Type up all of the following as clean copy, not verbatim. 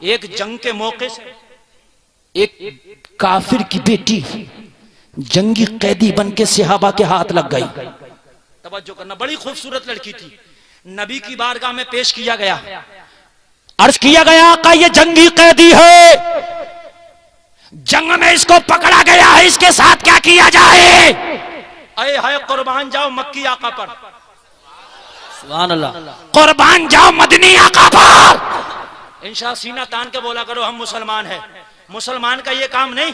एक जंग के मौके से एक काफिर की बेटी जंगी कैदी बन के सहाबा के हाथ लग गई। तवज्जो करना, बड़ी खूबसूरत लड़की थी। नबी की बारगाह में पेश किया गया, अर्ज किया गया का ये जंगी कैदी है, जंग में इसको पकड़ा गया है, इसके साथ क्या किया जाए? अये है कुर्बान जाओ मक्की आका पर, सुभान अल्लाह, कुर्बान जाओ मदनी आका पर। इंशा सीना तान के बोला करो हम मुसलमान हैं। मुसलमान का ये काम नहीं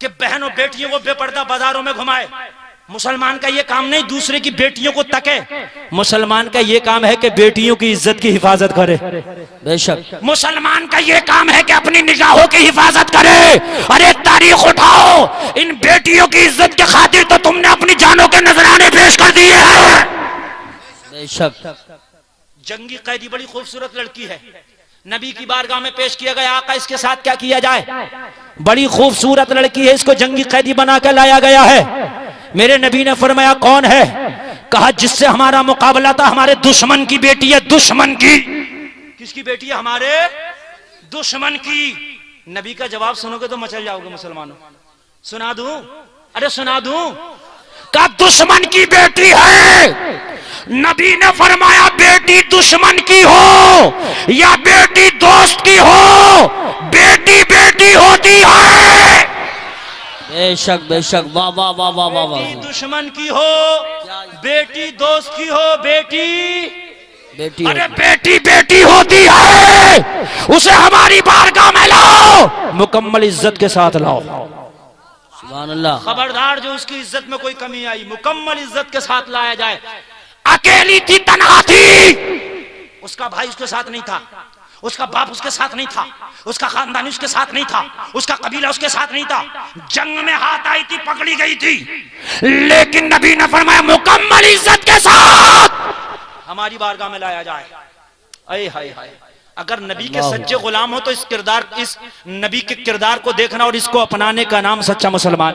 कि बहनों बेटियों को बेपर्दा बाजारों में घुमाए। मुसलमान का ये काम नहीं दूसरे की बेटियों को तके। मुसलमान का ये काम है कि बेटियों की इज्जत की हिफाजत करे। बेशक मुसलमान का ये काम है कि अपनी निगाहों की हिफाजत करे। अरे तारीख उठाओ, इन बेटियों की इज्जत के खातिर तो तुमने अपनी जानों के नजराने पेश कर दिए हैं। बेशक जंगी कैदी बड़ी खूबसूरत लड़की है, नबी की बारगाह में पेश किया गया। आका इसके साथ क्या किया जाए? बड़ी खूबसूरत लड़की है, इसको जंगी कैदी बना के लाया गया है। मेरे नबी ने फरमाया कौन है? कहा जिससे हमारा मुकाबला था, हमारे दुश्मन की बेटी है। दुश्मन की? किसकी बेटी है? हमारे दुश्मन की। नबी का जवाब सुनोगे तो मचल जाओगे मुसलमानों। सुना दूं? अरे सुना दूं? का दुश्मन की बेटी है। नबी ने फरमाया बेटी दुश्मन की हो या बेटी दोस्त की हो, बेटी बेटी होती है। बेशक बेशक, वाह वाह वाह वाह वाह वाह। बेटी दुश्मन की हो, बेटी दोस्त की हो, बेटी बेटी, अरे बेटी बेटी होती है, उसे हमारी बारगाह में लाओ, मुकम्मल इज्जत के साथ लाओ। सुभान अल्लाह। खबरदार जो उसकी इज्जत में कोई कमी आई, मुकम्मल इज्जत के साथ लाया जाए। अकेली थी, तन्हा थी, उसका भाई उसके साथ नहीं था, उसका बाप उसके साथ नहीं था, उसका खानदानी उसके साथ नहीं था, उसका कबीला उसके साथ नहीं था। जंग में हाथ आई थी, पकड़ी गई थी, लेकिन नबी ने फरमाया मुकम्मल इज्जत के साथ हमारी बारगाह में लाया जाए। अये हाय हाय, अगर नबी के सच्चे गुलाम हो तो इस नबी के किरदार को देखना और इसको अपनाने का नाम सच्चा मुसलमान।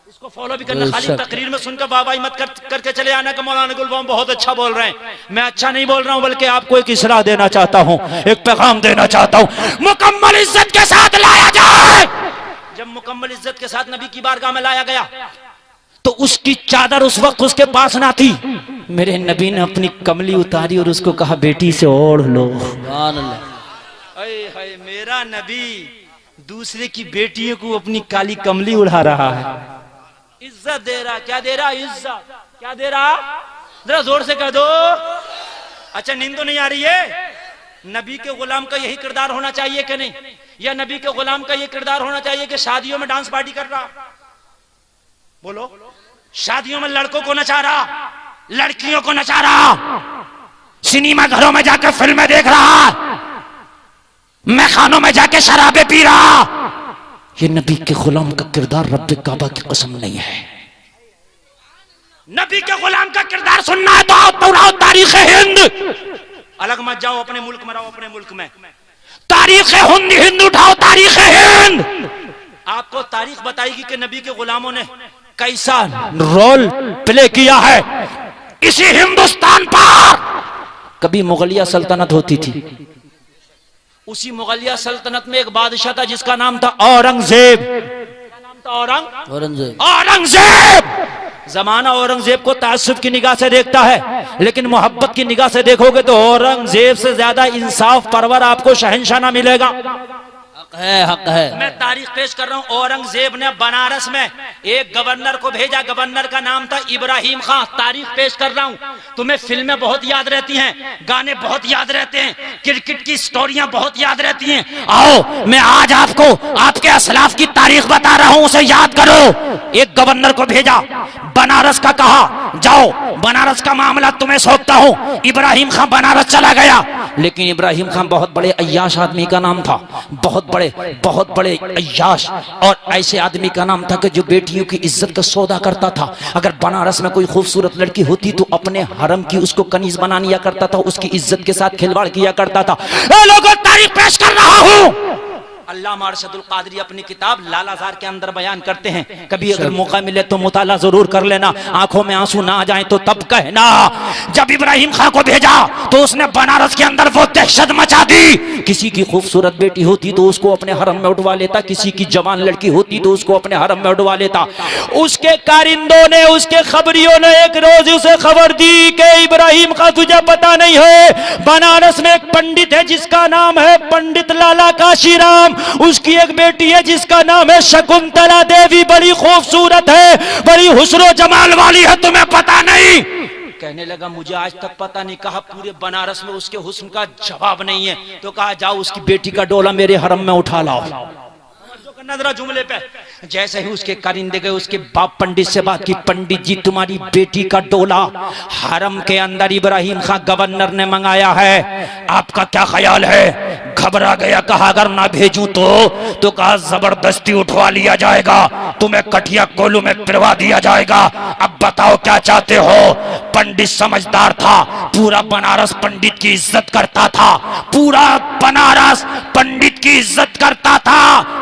इसको फॉलो भी करना। खाली तकरीर में सुनकर बाबाई मत करके चले आना कि मौलाना गुलबम बहुत अच्छा बोल रहे हैं। मैं अच्छा नहीं बोल रहा हूं, बल्कि आपको एक इस्लाह देना चाहता हूं, एक पैगाम देना चाहता हूं। मुकम्मल इज्जत के साथ लाया जाए। जब मुकम्मल इज्जत के साथ नबी की बारगाह में लाया गया तो उसकी चादर उस वक्त उसके पास ना थी। मेरे नबी ने अपनी कमली उतारी और उसको कहा बेटी से ओढ़ लो। अये हाय, मेरा नबी दूसरे की बेटियों को अपनी काली कमली उड़ा रहा है, इज्जत दे रहा। क्या दे रहा? इज्जत। क्या दे रहा? जरा जोर से कह दो। अच्छा नींद तो नहीं आ रही है? नबी के गुलाम का यही किरदार होना चाहिए कि नहीं? या नबी के गुलाम का यह किरदार होना चाहिए कि शादियों में डांस पार्टी कर रहा? बोलो। शादियों में लड़कों को नचा रहा, लड़कियों को नचा रहा, सिनेमा घरों में जाकर फिल्में देख रहा, मैखानों में जाके शराबें पी रहा। ये नबी के गुलाम का किरदार रब्बे काबा की कसम नहीं है। नबी के गुलाम का किरदार सुनना है तो आओ तारीख हिंद। अलग मत जाओ, अपने मुल्क में रहो। अपने मुल्क में तारीख हिंद उठाओ, तारीख हिंद आपको तारीख बताएगी कि नबी के गुलामों ने कैसा रोल प्ले किया है इसी हिंदुस्तान पर। कभी मुगलिया सल्तनत होती थी, उसी मुगलिया सल्तनत में एक बादशाह था जिसका नाम था औरंगजेब। क्या नाम था? औरंगजेब। जमाना औरंगजेब को ताज्जुब की निगाह से देखता है, लेकिन मोहब्बत की निगाह से देखोगे तो औरंगजेब से ज्यादा इंसाफ परवर आपको शहंशाह ना मिलेगा। हक है। मैं तारीख पेश कर रहा हूँ। औरंगजेब ने बनारस में एक गवर्नर को भेजा, गवर्नर का नाम था इब्राहिम खान। तारीख पेश कर रहा हूँ। तुम्हें फिल्में बहुत याद रहती हैं, गाने बहुत याद रहते हैं, क्रिकेट की स्टोरियां बहुत याद रहती हैं। आओ मैं आज आपको आपके असलाफ की तारीख बता रहा हूँ, उसे याद करो। एक गवर्नर को भेजा, बनारस का कहा जाओ, बनारस का मामला तुम्हें सौंपता हूँ। इब्राहिम खान बनारस चला गया, लेकिन इब्राहिम खान बहुत बड़े अय्याश आदमी का नाम था, बहुत बड़े अय्याश, और ऐसे आदमी का नाम था कि जो बेटियों की इज्जत का सौदा करता था। अगर बनारस में कोई खूबसूरत लड़की होती तो अपने हरम की उसको कनीज बना लिया करता था, उसकी इज्जत के साथ खिलवाड़ किया करता था। लोगों तारीख पेश कर रहा हूँ। अल्लामा अरशदुल कादरी अपनी किताब लालाजार के अंदर बयान करते हैं, कभी अगर मौका मिले तो मुताला जरूर कर लेना, आंखों में आंसू ना आ जाए तो तब कहना। जब इब्राहिम खान को भेजा तो उसने बनारस के अंदर वो दहशत मचा दी किसी की खूबसूरत बेटी होती तो उसको अपने हरम में उठवा लेता, किसी की जवान लड़की होती तो उसको अपने हरम में उठवा लेता। उसके कारिंदों ने, उसके खबरियों ने एक रोज उसे खबर दी कि इब्राहिम का तुझे पता नहीं है, बनारस में एक पंडित है जिसका नाम है पंडित लाला काशीराम, उसकी एक बेटी है जिसका नाम है शकुंतला देवी, बड़ी खूबसूरत है, बड़ी हुस्न जमाल वाली है, तुम्हें पता नहीं? कहने लगा मुझे आज तक पता नहीं। कहा पूरे बनारस में उसके हुस्न का जवाब नहीं है। तो कहा जाओ उसकी बेटी का डोला मेरे हरम में उठा लाओ। नजरा जुमले पे जैसे ही उसके कारिंदे गए, उसके बाप पंडित से बात की, पंडित जी तुम्हारी बेटी का डोला हरम के अंदर इब्राहिम खां गवर्नर ने मंगाया है, आपका क्या ख्याल है? घबरा गया, कहा अगर ना भेजूं तो कहा जबरदस्ती उठवा लिया जाएगा, तुम्हें कठिया कोलू में पिरवा दिया जाएगा, अब बताओ क्या चाहते हो? पंडित समझदार था, पूरा बनारस पंडित की इज्जत करता था, पूरा बनारस पंडित की इज्जत करता था,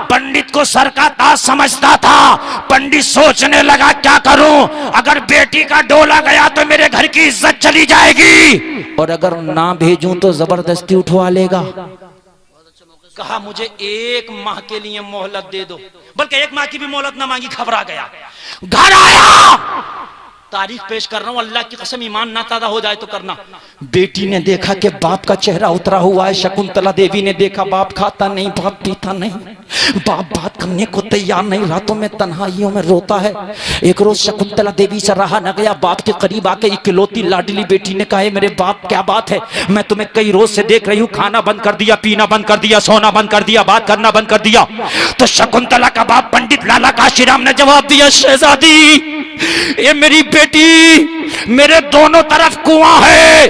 पंडित को सर का ताज समझता था। पंडित सोचने लगा क्या करूं, अगर बेटी का डोला गया तो मेरे घर की इज्जत चली जाएगी, और अगर ना भेजूं तो जबरदस्ती उठवा लेगा। कहा मुझे 1 माह के लिए मोहलत दे दो, बल्कि 1 माह की भी मोहलत ना मांगी, घबरा गया, घर आया, तारीख पेश कर रहा हूं, अल्लाह की कसम ईमान ना ताज़ा हो जाए तो करना। बेटी ने देखा कि बाप का चेहरा उतरा हुआ है, शकुंतला देवी ने देखा बाप खाता नहीं, बाप पीता नहीं, बाप बात करने को तैयार नहीं, रातों में तन्हाइयों में रोता है। एक रोज शकुंतला देवी से रहा न गया, बाप के करीब आके इकलौती लाडली बेटी ने कहा मेरे बाप क्या बात है, मैं तुम्हें कई रोज से देख रही हूँ, खाना बंद कर दिया, पीना बंद कर दिया, सोना बंद कर दिया, बात करना बंद कर दिया। तो शकुंतला का बाप पंडित लाला काशीराम ने जवाब दिया, शहजादी ये मेरी बेटी, मेरे दोनों तरफ कुआं है,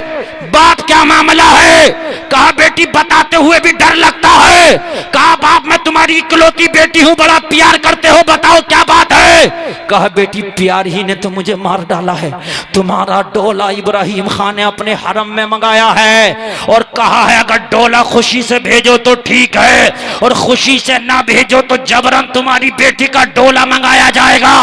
बाप क्या मामला है? कहा बेटी बताते हुए भी डर लगता है। कहा बाप मैं तुम्हारी इकलौती बेटी हूं, बड़ा प्यार करते हो, बताओ क्या बात है? कहा बेटी प्यार ही ने तो मुझे मार डाला है, तुम्हारा डोला इब्राहिम खान ने अपने हरम में मंगाया है, और कहा है अगर डोला खुशी से भेजो तो ठीक है, और खुशी से ना भेजो तो जबरन तुम्हारी बेटी का डोला मंगाया जाएगा,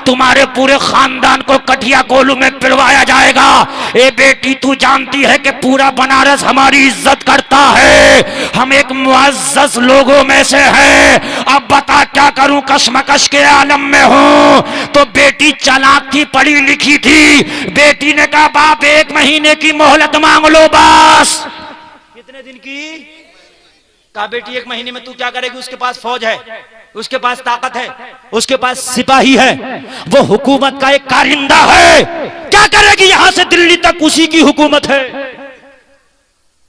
तुम्हारे पूरे खानदान को कठिया कोलू में पिलवाया जाएगा। ए बेटी तू जानती है कि पूरा बनारस हमारी इज्जत करता है, हम एक मुअज़्ज़ज़ लोगों में से हैं, अब बता क्या करूं, कशमकश के आलम में हूं। तो बेटी चालाक थी, पढ़ी लिखी थी, बेटी ने कहा बाप 1 महीने की मोहलत मांग लो बस। कितने दिन की? कहा बेटी 1 महीने में तू क्या करेगी, उसके पास फौज है, उसके पास ताकत है, उसके पास सिपाही है, वो हुकूमत का एक कारिंदा है, क्या करेगी, यहां से दिल्ली तक उसी की हुकूमत है,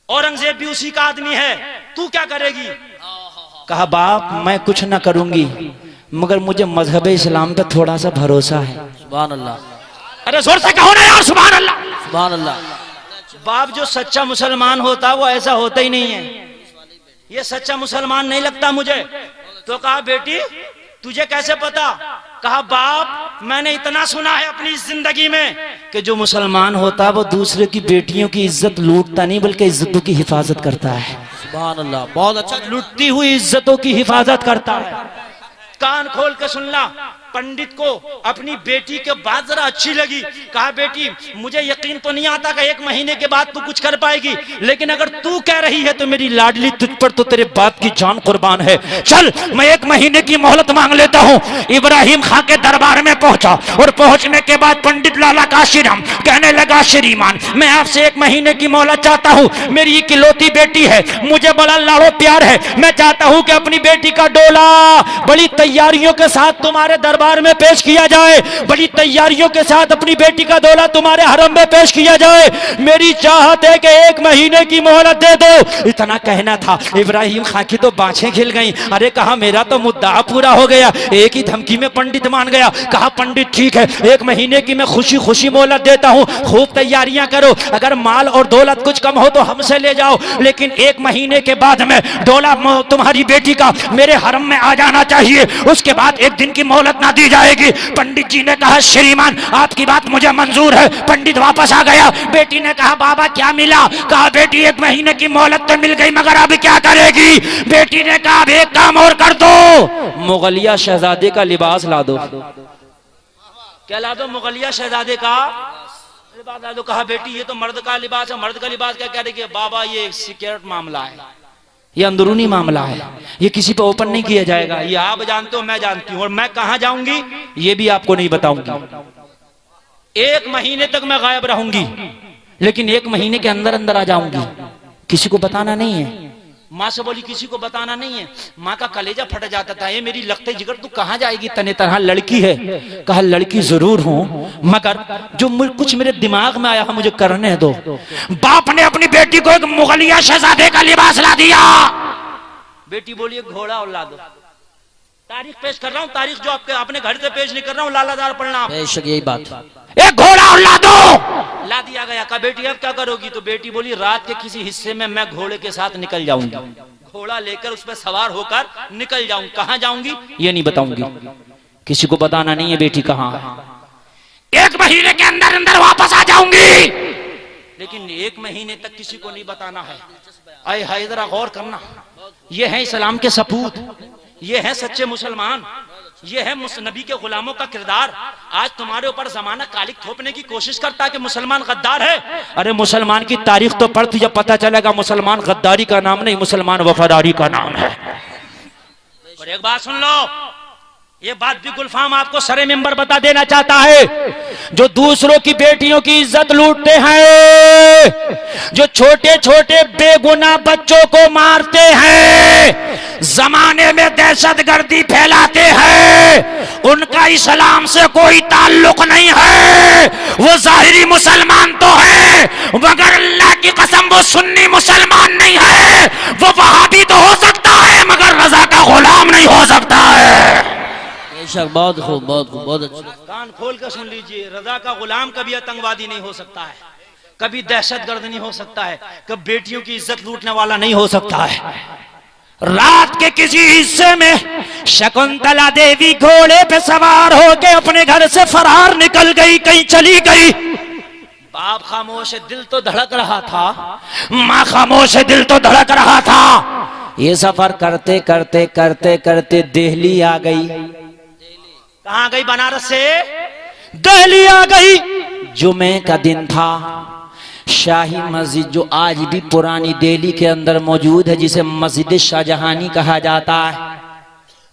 औरंगजेब भी उसी का आदमी है, तू क्या करेगी? कहा बाप मैं कुछ ना करूंगी, मगर मुझे मजहब इस्लाम पे थोड़ा सा भरोसा है। सुभान अल्लाह, अरे जोर से कहो ना यार, सुभान अल्लाह, सुभान अल्लाह। बाप जो सच्चा मुसलमान होता वो ऐसा होता ही नहीं है, ये सच्चा मुसलमान नहीं लगता मुझे। तो कहा बेटी तुझे कैसे पता? कहा बाप मैंने इतना सुना है अपनी जिंदगी में कि जो मुसलमान होता है वो दूसरे की बेटियों की इज्जत लूटता नहीं बल्कि इज्जतों की हिफाजत करता है। सुभान अल्लाह, बहुत अच्छा। लुटती हुई इज्जतों की हिफाजत करता है। कान खोल के सुनना, पंडित को अपनी बेटी के बात जरा अच्छी लगी। कहा बेटी मुझे यकीन तो नहीं आता कि 1 महीने के बाद तू कुछ कर पाएगी, लेकिन अगर तू कह रही है तो मेरी लाडली तुझ पर तो तेरे बाप की जान कुर्बान है, चल मैं 1 महीने की मोहलत मांग लेता हूँ। इब्राहिम खां के दरबार में पहुंचा, और पहुंचने के बाद पंडित लाला काशीराम कहने लगा श्रीमान मैं आपसे 1 महीने की मोहलत चाहता हूँ, मेरी इकलौती बेटी है, मुझे बड़ा लाड़ो प्यार है, मैं चाहता हूँ कि अपनी बेटी का डोला बड़ी तैयारियों के साथ तुम्हारे दरबार में पेश किया जाए, बड़ी तैयारियों के साथ अपनी बेटी का डोला तुम्हारे हरम में पेश किया जाए, मेरी चाहत है कि 1 महीने की मोहलत दे दो। इतना कहना था, इब्राहिम खां की तो बाछें खिल गईं। अरे कहा मेरा तो मुद्दा पूरा हो गया, एक ही धमकी में पंडित मान गया। कहा पंडित ठीक है 1 महीने की मैं खुशी खुशी मोहलत देता हूँ, खूब तैयारियां करो, अगर माल और दौलत कुछ कम हो तो हमसे ले जाओ, लेकिन 1 महीने के बाद में डोला तुम्हारी बेटी का मेरे हरम में आ जाना चाहिए, उसके बाद 1 दिन की मोहलत ना दी जाएगी। पंडित जी ने कहा श्रीमान आपकी बात मुझे मंजूर है। पंडित वापस आ गया। बेटी ने कहा बाबा क्या मिला? कहा बेटी 1 महीने की मोहलत तो मिल गई, मगर अब क्या करेगी? बेटी ने कहा अब एक काम और कर दो, मुगलिया शहजादे का लिबास ला दो। क्या ला दो? मुगलिया शहजादे का लिबास ला दो। कहा बेटी ये तो मर्द का लिबास है, मर्द का लिबास क्या कह रही है? बाबा ये एक सीक्रेट मामला है, ये अंदरूनी मामला है, ये किसी पे ओपन नहीं किया जाएगा। ये आप जानते हो, मैं जानती हूँ, और मैं कहां जाऊंगी ये भी आपको नहीं बताऊंगी। 1 महीने तक मैं गायब रहूंगी, लेकिन 1 महीने के अंदर अंदर आ जाऊंगी, किसी को बताना नहीं है। माँ से बोली किसी को बताना नहीं है। माँ का कलेजा फट जाता था, ये मेरी लगते जिगर तू कहाँ जाएगी, तने तरह लड़की है। कहा लड़की जरूर हूँ, मगर जो कुछ मेरे दिमाग में आया है मुझे करने दो। बाप ने अपनी बेटी को एक मुगलिया शहजादे का लिबास ला दिया। बेटी बोली एक घोड़ा और ला दो। तारीख पेश कर रहा हूँ, तारीख जो आपके अपने घर से पेश नहीं कर रहा हूँ, लालादार पढ़ना। बेशक यही बात, एक घोड़ा और ला दो। ला दिया गया। कहा बेटी अब क्या करोगी? तो बेटी बोली रात के किसी हिस्से में मैं घोड़े के साथ निकल जाऊंगी, घोड़ा लेकर उस पर सवार होकर निकल जाऊंगी। कहाँ जाऊंगी ये नहीं बताऊंगी, किसी को बताना नहीं है बेटी कहाँ है। 1 महीने के अंदर अंदर वापस आ जाऊंगी, लेकिन 1 महीने तक किसी को नहीं बताना है। आए हाय जरा गौर करना, ये है इस्लाम के सपूत, ये है सच्चे मुसलमान, ये है नबी के गुलामों का किरदार। आज तुम्हारे ऊपर जमाना कालिक थोपने की कोशिश करता है कि मुसलमान गद्दार है। अरे मुसलमान की तारीख तो पढ़, तुझे पता चलेगा मुसलमान गद्दारी का नाम नहीं, मुसलमान वफादारी का नाम है। और एक बात सुन लो, ये बात भी गुलफाम आपको सरे मेंबर बता देना चाहता है, जो दूसरों की बेटियों की इज्जत लूटते हैं, जो छोटे छोटे बेगुनाह बच्चों को मारते हैं, जमाने में दहशतगर्दी फैलाते हैं, उनका इस्लाम से कोई ताल्लुक नहीं है। वो जाहिरी मुसलमान तो है, मगर अल्लाह की कसम वो सुन्नी मुसलमान नहीं है। वो वहाबी तो हो सकता है, मगर रजा का गुलाम नहीं हो सकता है। बहुत खूब, बहुत खूब, बहुत अच्छा। कान खोल कर सुन लीजिए, रजा का गुलाम कभी आतंकवादी नहीं हो सकता है, कभी दहशतगर्द नहीं हो सकता है, कभी बेटियों की इज्जत लूटने वाला नहीं हो सकता है। रात के किसी हिस्से में शकुंतला देवी घोड़े पे सवार होके अपने घर से फरार निकल गई, कहीं चली गई। बाप खामोश है, दिल तो धड़क रहा था, माँ खामोश है, दिल तो धड़क रहा था। ये सफर करते करते करते करते दिल्ली आ गई। कहाँ गई? बनारस से दिल्ली आ गई। जुमे का दिन था। शाही मस्जिद जो आज भी पुरानी दिल्ली के अंदर मौजूद है, जिसे मस्जिद शाहजहानी कहा जाता है,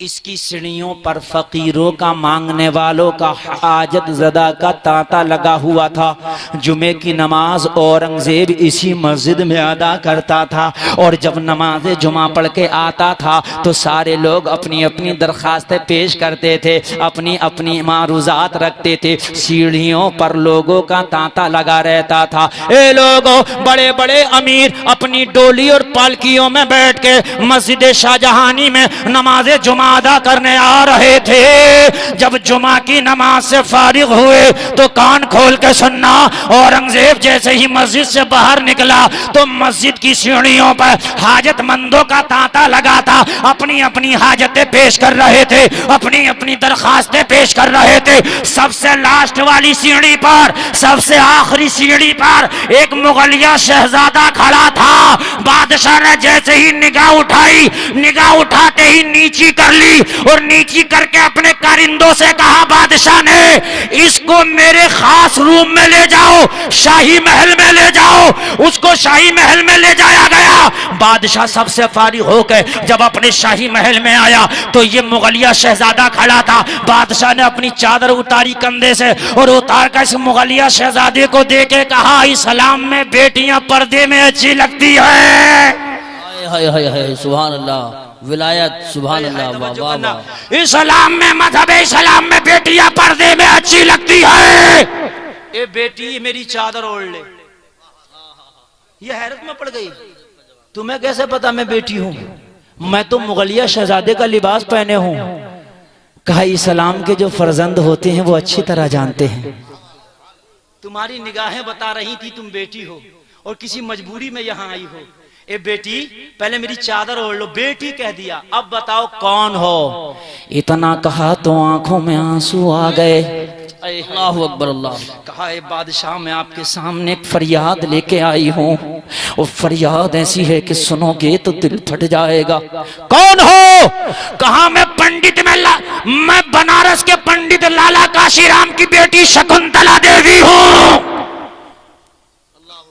इसकी सीढ़ियों पर फकीरों का, मांगने वालों का, हाजत ज़दा का तांता लगा हुआ था। जुमे की नमाज औरंगजेब इसी मस्जिद में अदा करता था, और जब नमाज जुमा पढ़ के आता था तो सारे लोग अपनी अपनी दरखास्तें पेश करते थे, अपनी अपनी मारूजात रखते थे। सीढ़ियों पर लोगों का तांता लगा रहता था। ए लोगों, बड़े बड़े अमीर अपनी डोली और पालकियों में बैठ के मस्जिद शाहजहानी में नमाज जुमा अदा करने आ रहे थे। जब जुमा की नमाज से फारिग हुए तो कान खोल के सुनना, औरंगजेब जैसे ही मस्जिद से बाहर निकला तो मस्जिद की सीढ़ियों पर हाजतमंदों का तांता लगा था। अपनी अपनी हाजतें पेश कर रहे थे, अपनी अपनी दरखास्तें पेश कर रहे थे। सबसे लास्ट वाली सीढ़ी पर, सबसे आखिरी सीढ़ी पर एक मुगलिया शहजादा खड़ा था। बादशाह ने जैसे ही निगाह उठाई, निगाह उठाते ही नीची कर ली, और नीची करके अपने कारिंदों से कहा, बादशाह ने, इसको मेरे खास रूम में ले जाओ, शाही महल में ले जाओ। उसको शाही महल में ले जाया गया। बादशाह सबसे फारिग होकर जब अपने शाही महल में आया तो ये मुगलिया शहजादा खड़ा था। बादशाह ने अपनी चादर उतारी कंधे से, और उतार कर इस मुगलिया शहजादे को दे के कहा, इस्लाम में बेटियां पर्दे में अच्छी लगती है। हाय हाय हाय, सुभान अल्लाह, विलायत, सुभान अल्लाह, वाह वाह वाह। इस्लाम में, मजहब इस्लाम में बेटियां पर्दे में अच्छी लगती है। ए बेटी मेरी चादर ओढ़ ले। ये हैरत में पड़ गई, तुम्हें कैसे पता मैं बेटी हूँ? मैं तो मुगलिया शहजादे का लिबास पहने हूँ। कहा इस्लाम के जो फर्जंद होते हैं वो अच्छी तरह जानते हैं। तुम्हारी निगाहें बता रही थी तुम बेटी हो, और किसी मजबूरी में यहाँ आई हो। ए बेटी, पहले मेरी चादर ओढ़ लो। बेटी कह दिया, अब बताओ कौन हो? इतना कहा तो आंखों में आंसू आ गए। अल्लाहु अकबर, अल्लाह। कहा, ए बादशाह, मैं आपके सामने एक फरियाद लेके आई हूँ। वो फरियाद ऐसी है कि सुनोगे तो दिल फट जाएगा। कौन हो? कहा, मैं पंडित मैं बनारस के पंडित लाला काशीराम की बेटी शकुंतला देवी हूँ।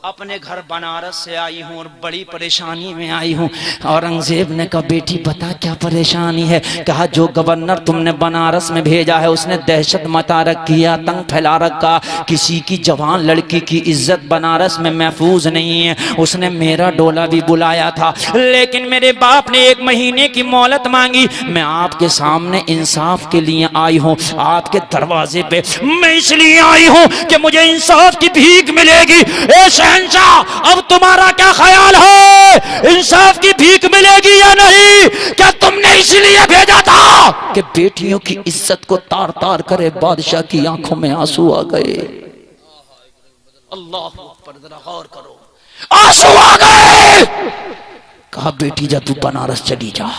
अपने घर बनारस से आई हूँ और बड़ी परेशानी में आई हूँ। औरंगजेब ने कहा बेटी बता क्या परेशानी है। कहा जो गवर्नर तुमने बनारस में भेजा है उसने दहशत मचा रखी है, आतंक फैला रखा, किसी की जवान लड़की की इज्जत बनारस में महफूज नहीं है। उसने मेरा डोला भी बुलाया था लेकिन मेरे बाप ने 1 महीने की मोहलत मांगी। मैं आपके सामने इंसाफ के लिए आई हूँ, आपके दरवाजे पे मैं इसलिए आई हूँ कि मुझे इंसाफ की भीख मिलेगी। ए शहंशाह अब तुम्हारा क्या ख्याल है, इंसाफ की भीख मिलेगी या नहीं? क्या तुमने इसलिए भेजा था कि बेटियों की इज्जत को तार तार करे? बादशाह की आंखों में आंसू आ गए। अल्लाह अकबर, जरा गौर करो, आंसू आ गए। कहा बेटी जा तू बनारस चली जा।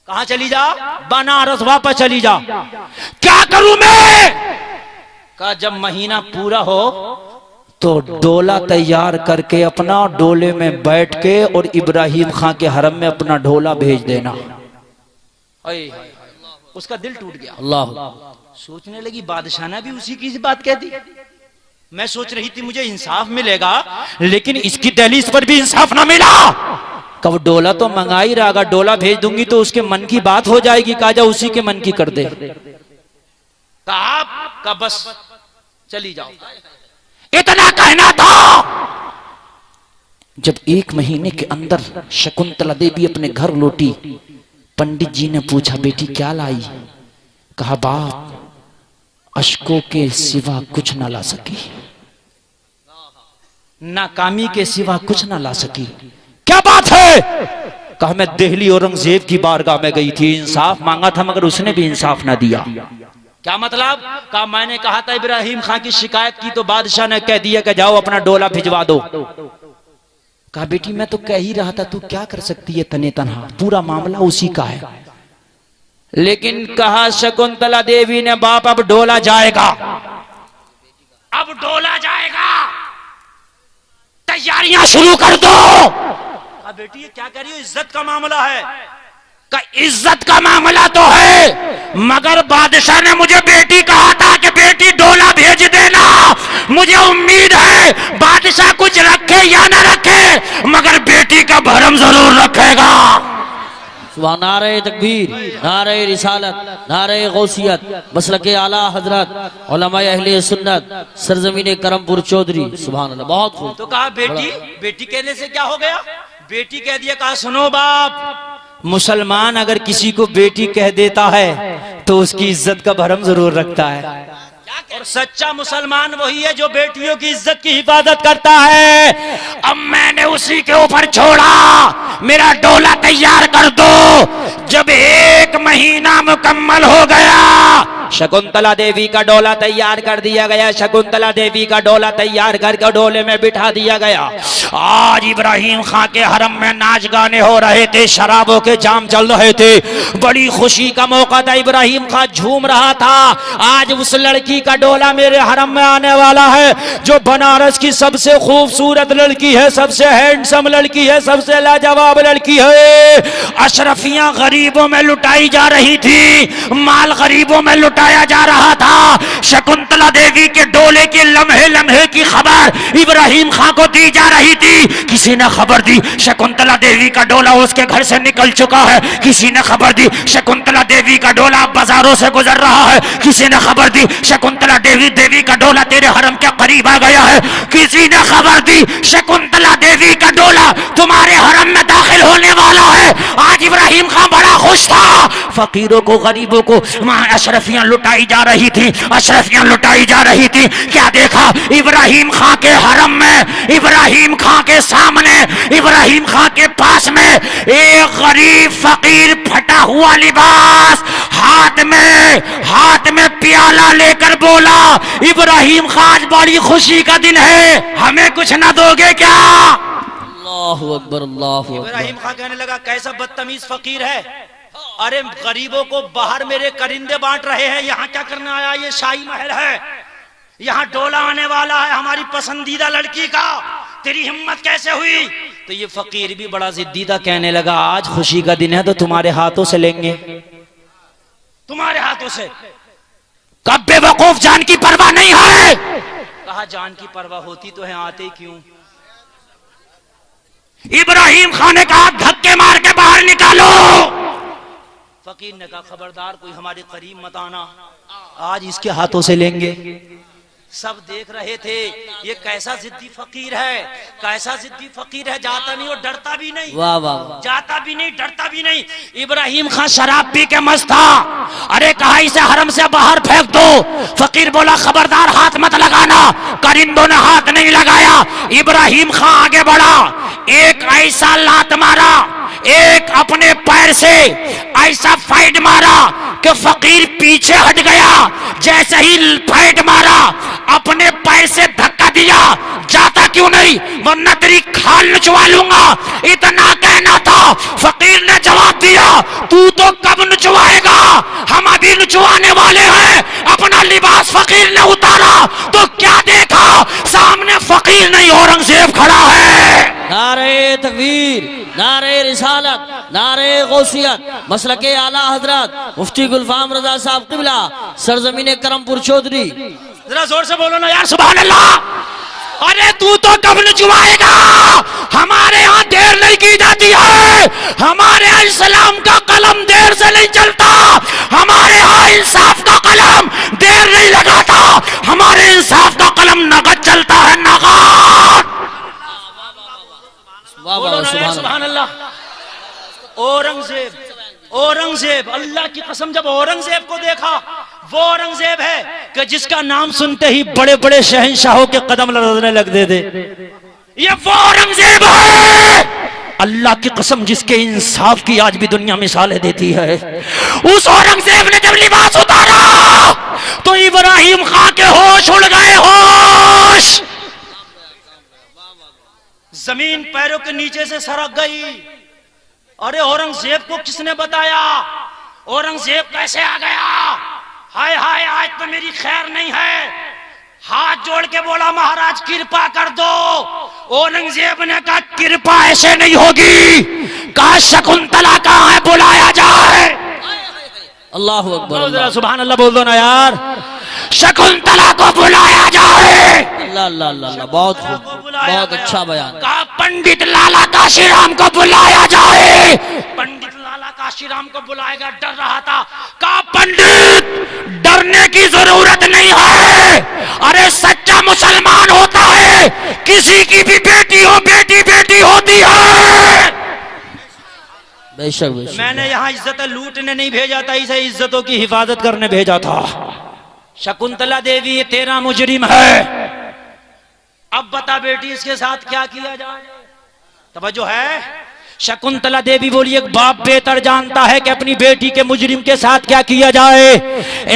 कहां चली जा? बनारस वापस चली जा। क्या करूं मैं? कहा जब महीना पूरा हो तो डोला तैयार करके अपना डोले में बैठ के और इब्राहिम खां के हरम में अपना ढोला भेज देना। उसका दिल टूट गया। अल्लाह सोचने लगी बादशाह ने भी उसी की बात कह दी। मैं सोच रही थी मुझे इंसाफ मिलेगा लेकिन इसकी दहलीज पर भी इंसाफ ना मिला। कब डोला तो मंगा ही रहा, डोला भेज दूंगी तो उसके मन की बात हो जाएगी। काजा उसी के मन की कर दे। कहा बस चली जाओ, इतना कहना था। जब 1 महीने के अंदर शकुंतला देवी अपने घर लौटी, पंडित जी ने पूछा बेटी क्या लाई? कहा बाप अश्कों के सिवा कुछ ना ला सकी, नाकामी के सिवा कुछ ना ला सकी। क्या बात है? कहा मैं दिल्ली औरंगजेब की बारगाह में गई थी, इंसाफ मांगा था मगर उसने भी इंसाफ ना दिया। क्या मतलब? कहा मैंने कहा था इब्राहिम खां की शिकायत की तो बादशाह ने कह दिया कि जाओ अपना डोला भिजवा दो। कहा बेटी मैं तो कह ही रहा था, तू क्या कर सकती है तने तनहा, पूरा मामला उसी का है। लेकिन कहा शकुंतला देवी ने बाप अब डोला जाएगा, अब डोला जाएगा, तैयारियां शुरू कर दो। कहा बेटी ये क्या कह रही हो, इज्जत का मामला है। का इज्जत का मामला तो है मगर बादशाह ने मुझे बेटी कहा था कि बेटी डोला भेज देना। मुझे उम्मीद है बादशाह कुछ रखे या ना रखे मगर बेटी का भरम जरूर रखेगा। सुभान नारे तकबीर, नारे रिसालत, नारे गौसियत, मसलके आला हजरत उलमा अहले सुन्नत, सरजमीन करमपुर चौधरी। सुभान अल्लाह, बहुत खूब। तो कहा बेटी, बेटी कहने से क्या हो गया? बेटी कह दिया। कहा सुनो बाप, मुसलमान अगर किसी को बेटी कह देता है तो उसकी इज्जत का भरम जरूर रखता है और सच्चा मुसलमान वही है जो बेटियों की इज्जत की हिफाजत करता है। अब मैंने उसी के ऊपर छोड़ा, मेरा डोला तैयार कर दो। जब 1 महीना मुकम्मल हो गया शकुंतला देवी का डोला तैयार कर दिया गया। शकुंतला देवी का डोला तैयार करके डोले में बिठा दिया गया। आज इब्राहिम खां के हरम में नाच गाने हो रहे थे, शराबों के जाम चल रहे थे, बड़ी खुशी का मौका था। इब्राहिम खां झूम रहा था, आज उस लड़की का डोला मेरे हरम में आने वाला है जो बनारस की सबसे खूबसूरत लड़की है, सबसे हैंडसम लड़की है, सबसे लाजवाब लड़की है। अशरफियां गरीबों में लुटाई जा रही थी, माल गरीबों में लुटाया जा रहा था। शकुंतला देवी के डोले के लम्हे लम्हे की खबर इब्राहिम खां को दी जा रही थी। किसी ने खबर दी शकुंतला देवी का डोला उसके घर से निकल चुका है, किसी ने खबर दी शकुंतला देवी का डोला बाजारों से गुजर रहा है, किसी ने खबर दी शकुंतला देवी का डोला तेरे हरम के करीब आ गया है, किसी ने खबर दी शकुंतला देवी का डोला तुम्हारे हरम में दाखिल होने वाला है। आज इब्राहिम खां बड़ा खुश था। फकीरों को गरीबों को अशरफियां लुटाई जा रही थी, अशरफियां लुटाई जा रही थी। क्या देखा इब्राहिम खां के हरम में, इब्राहिम खां के सामने, इब्राहिम खां के पास में एक गरीब फकीर फटा हुआ लिबास हाथ में प्याला लेकर बोला इब्राहिम खां आज बड़ी खुशी का दिन है, हमें कुछ ना दोगे क्या? अल्लाहु अकबर, अल्लाहु अकबर। इब्राहिम खां कहने लगा कैसा बदतमीज फकीर है, अरे गरीबों को बाहर मेरे करिंदे बांट रहे हैं, यहाँ क्या करने आया? ये शाही महल है, यहाँ डोला आने वाला है हमारी पसंदीदा लड़की का, तेरी हिम्मत कैसे हुई? तो ये फकीर भी बड़ा जिद्दी था, कहने लगा आज खुशी का दिन है तो तुम्हारे हाथों से लेंगे, तुम्हारे हाथों से। कब बेवकूफ, जान की परवाह नहीं है? कहा जान की परवाह होती तो है आते क्यों? इब्राहिम खान ने कहा धक्के मार के बाहर निकालो। फकीर ने कहा खबरदार कोई हमारे करीब मत आना, आज इसके हाथों से लेंगे। सब देख रहे थे ये कैसा जिद्दी फकीर है, कैसा जिद्दी फकीर है, जाता नहीं और डरता भी नहीं। वाह वाह, जाता भी नहीं डरता भी नहीं। इब्राहिम खान शराब पी के मस्त था। अरे कहा इसे हरम से बाहर फेंक दो। फकीर बोला खबरदार हाथ मत लगाना। करिंदों ने हाथ नहीं लगाया। इब्राहिम खान आगे बढ़ा, एक ऐसा लात मारा, एक अपने पैर से ऐसा फाइट मारा कि फकीर पीछे हट गया। जैसे ही फाइट मारा अपने पैर से धक्का दिया, जाता क्यों नहीं वरना तेरी खाल नुचवा लूंगा, इतना कहना था। फकीर ने जवाब दिया तू तो कब नुचवाएगा, हम अभी नुचवाने वाले हैं। अपना लिबास फकीर ने उतारा तो क्या देखा, सामने फकीर नहीं औरंगजेब खड़ा है। नारे तकबीर, नारे रिसालत, नारे गौसियत, मसलके आला हजरत मुफ्ती गुलफाम रजा साहब किबला, सरजमीन करमपुर चौधरी। जरा जोर से बोलो ना यार, सुभान अल्लाह। अरे तू तो कब नुचवाएगा, हमारे यहाँ देर नहीं की जाती है। हमारे यहाँ इस्लाम का कलम देर से नहीं चलता। हमारे यहाँ इंसाफ का कलम देर नहीं लगाता। हमारे इंसाफ का कलम नगद चलता है, नगद। बोलो ना यार सुभान अल्लाह। औरंगजेब, औरंगजेब, अल्लाह की कसम जब औरंगजेब को देखा, वो औरंगजेब है कि जिसका नाम सुनते ही बड़े बड़े शहंशाहों के कदम लरजने लगते थे। ये वो औरंगजेब है अल्लाह की कसम जिसके इंसाफ की आज भी दुनिया मिसालें देती है। उस औरंगजेब ने जब लिबास उतारा तो इब्राहिम खान के होश उड़ गए, होश। जमीन पैरों के नीचे से सरक गई। अरे औरंगजेब को किसने बताया, औरंगजेब कैसे आ गया? हाय हाय, आज तो मेरी खैर नहीं है। हाथ जोड़ के बोला महाराज कृपा कर दो। औरंगजेब ने कहा कृपा ऐसे नहीं होगी। कहा शकुंतला कहाँ है, बुलाया जाए। अल्लाह अकबर, सुभान अल्लाह बोल दो ना यार। शकुंतला को बुलाया जाए। अल्लाह अल्लाह अल्लाह, बहुत खूब, बहुत अच्छा बयान। कहा पंडित लाला काशीराम को बुलाया जाए। पंडित लाला काशीराम को बुलाया गया, डर रहा था। कहा पंडित डरने की जरूरत नहीं है। अरे सच्चा मुसलमान होता है, किसी की भी बेटी हो, बेटी बेटी होती है। बेशक बेशक। मैंने यहाँ इज्जत लूटने नहीं भेजा था, इसे इज्जतों की हिफाजत करने भेजा था। शकुंतला देवी ये तेरा मुजरिम है। अब बता बेटी इसके साथ क्या किया जाए। तवज्जो है। शकुंतला देवी बोली एक बाप बेहतर जानता है कि अपनी बेटी के मुजरिम के साथ क्या किया जाए।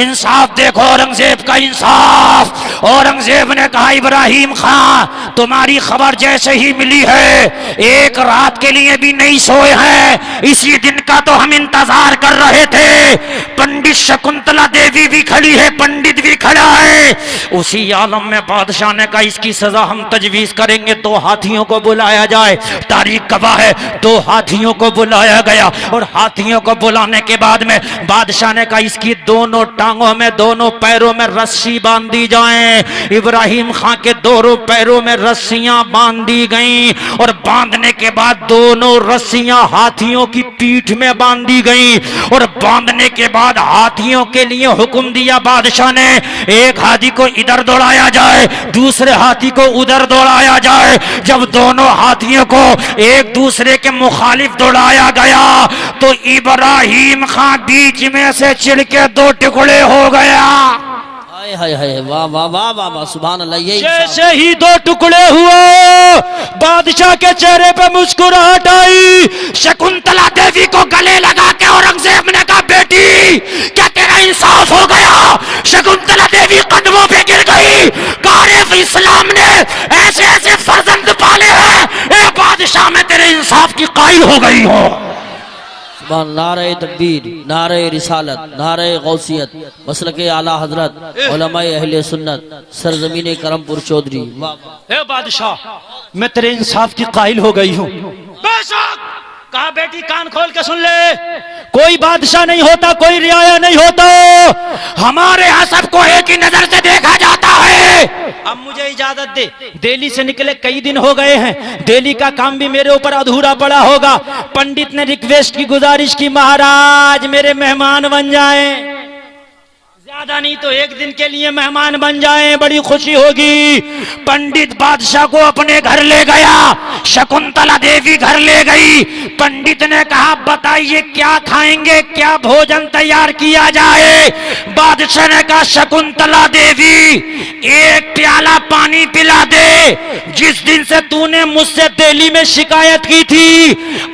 इंसाफ देखो औरंगजेब का इंसाफ। औरंगजेब ने कहा इब्राहिम खान तुम्हारी खबर जैसे ही मिली है, एक रात के लिए भी नहीं सोए हैं। इसी दिन का तो हम इंतजार कर रहे थे। पंडित शकुंतला देवी भी खड़ी है, पंडित भी खड़ा है। उसी आलम में बादशाह ने कहा इसकी सजा हम तजवीज करेंगे। 2 हाथियों को बुलाया जाए। तारीख गवाह है 2 हाथियों को बुलाया गया और हाथियों को बुलाने के बाद में बादशाह ने कहा इसकी दोनों टांगों में, दोनों पैरों में रस्सी बांध दी जाए। इब्राहिम खान के दोनों पैरों में रस्सियां बांध दी गई और बांधने के बाद दोनों रस्सियां हाथियों की पीठ में बांध दी गई। और बांधने के बाद हाथियों के लिए हुक्म दिया बादशाह ने, एक हाथी को इधर दौड़ाया जाए, दूसरे हाथी को उधर दौड़ाया जाए। जब दोनों हाथियों को एक दूसरे के मुखालिफ दौड़ाया गया तो इब्राहिम खान बीच में से चिढ़ के 2 टुकड़े हो गया। हाय हाय हाय, वाह वाह वाह वाह वाह, सुभान अल्लाह। यही जैसे ही 2 टुकड़े हुए बादशाह के चेहरे पे मुस्कुराहट आई। शकुंतला देवी को गले लगा के औरंगजेब ने कहा बेटी क्या तेरा इंसाफ हो गया? शकुंतला देवी कदमों पे गिर गई। कार इस्लाम ने ऐसे ऐसे फर्जंद पाले हैं, ए बादशाह मैं तेरे इंसाफ की कायल हो गई हो। नारे तकबीर, नारे रिसालत, नारे गौसियत, मसलके आला हजरत उलमाए अहले सुन्नत, सरजमीन करमपुर चौधरी। हे बादशाह मैं तेरे इंसाफ की कायल हो गई हूँ। बेशक। कहा बेटी कान खोल के सुन ले, कोई बादशाह नहीं होता, कोई रियाया नहीं होता। हमारे यहाँ सबको एक ही नजर से देखा जाता है। अब मुझे इजाजत दे, दिल्ली से निकले कई दिन हो गए हैं, दिल्ली का काम भी मेरे ऊपर अधूरा पड़ा होगा। पंडित ने रिक्वेस्ट की, गुजारिश की, महाराज मेरे मेहमान बन जाएं, ज्यादा नहीं तो एक दिन के लिए मेहमान बन जाएं, बड़ी खुशी होगी। पंडित बादशाह को अपने घर ले गया, शकुंतला देवी घर ले गई। पंडित ने कहा बताइए क्या खाएंगे, क्या भोजन तैयार किया जाए। बादशाह ने कहा शकुंतला देवी एक प्याला पानी पिला दे। जिस दिन से तूने मुझसे दिल्ली में शिकायत की थी,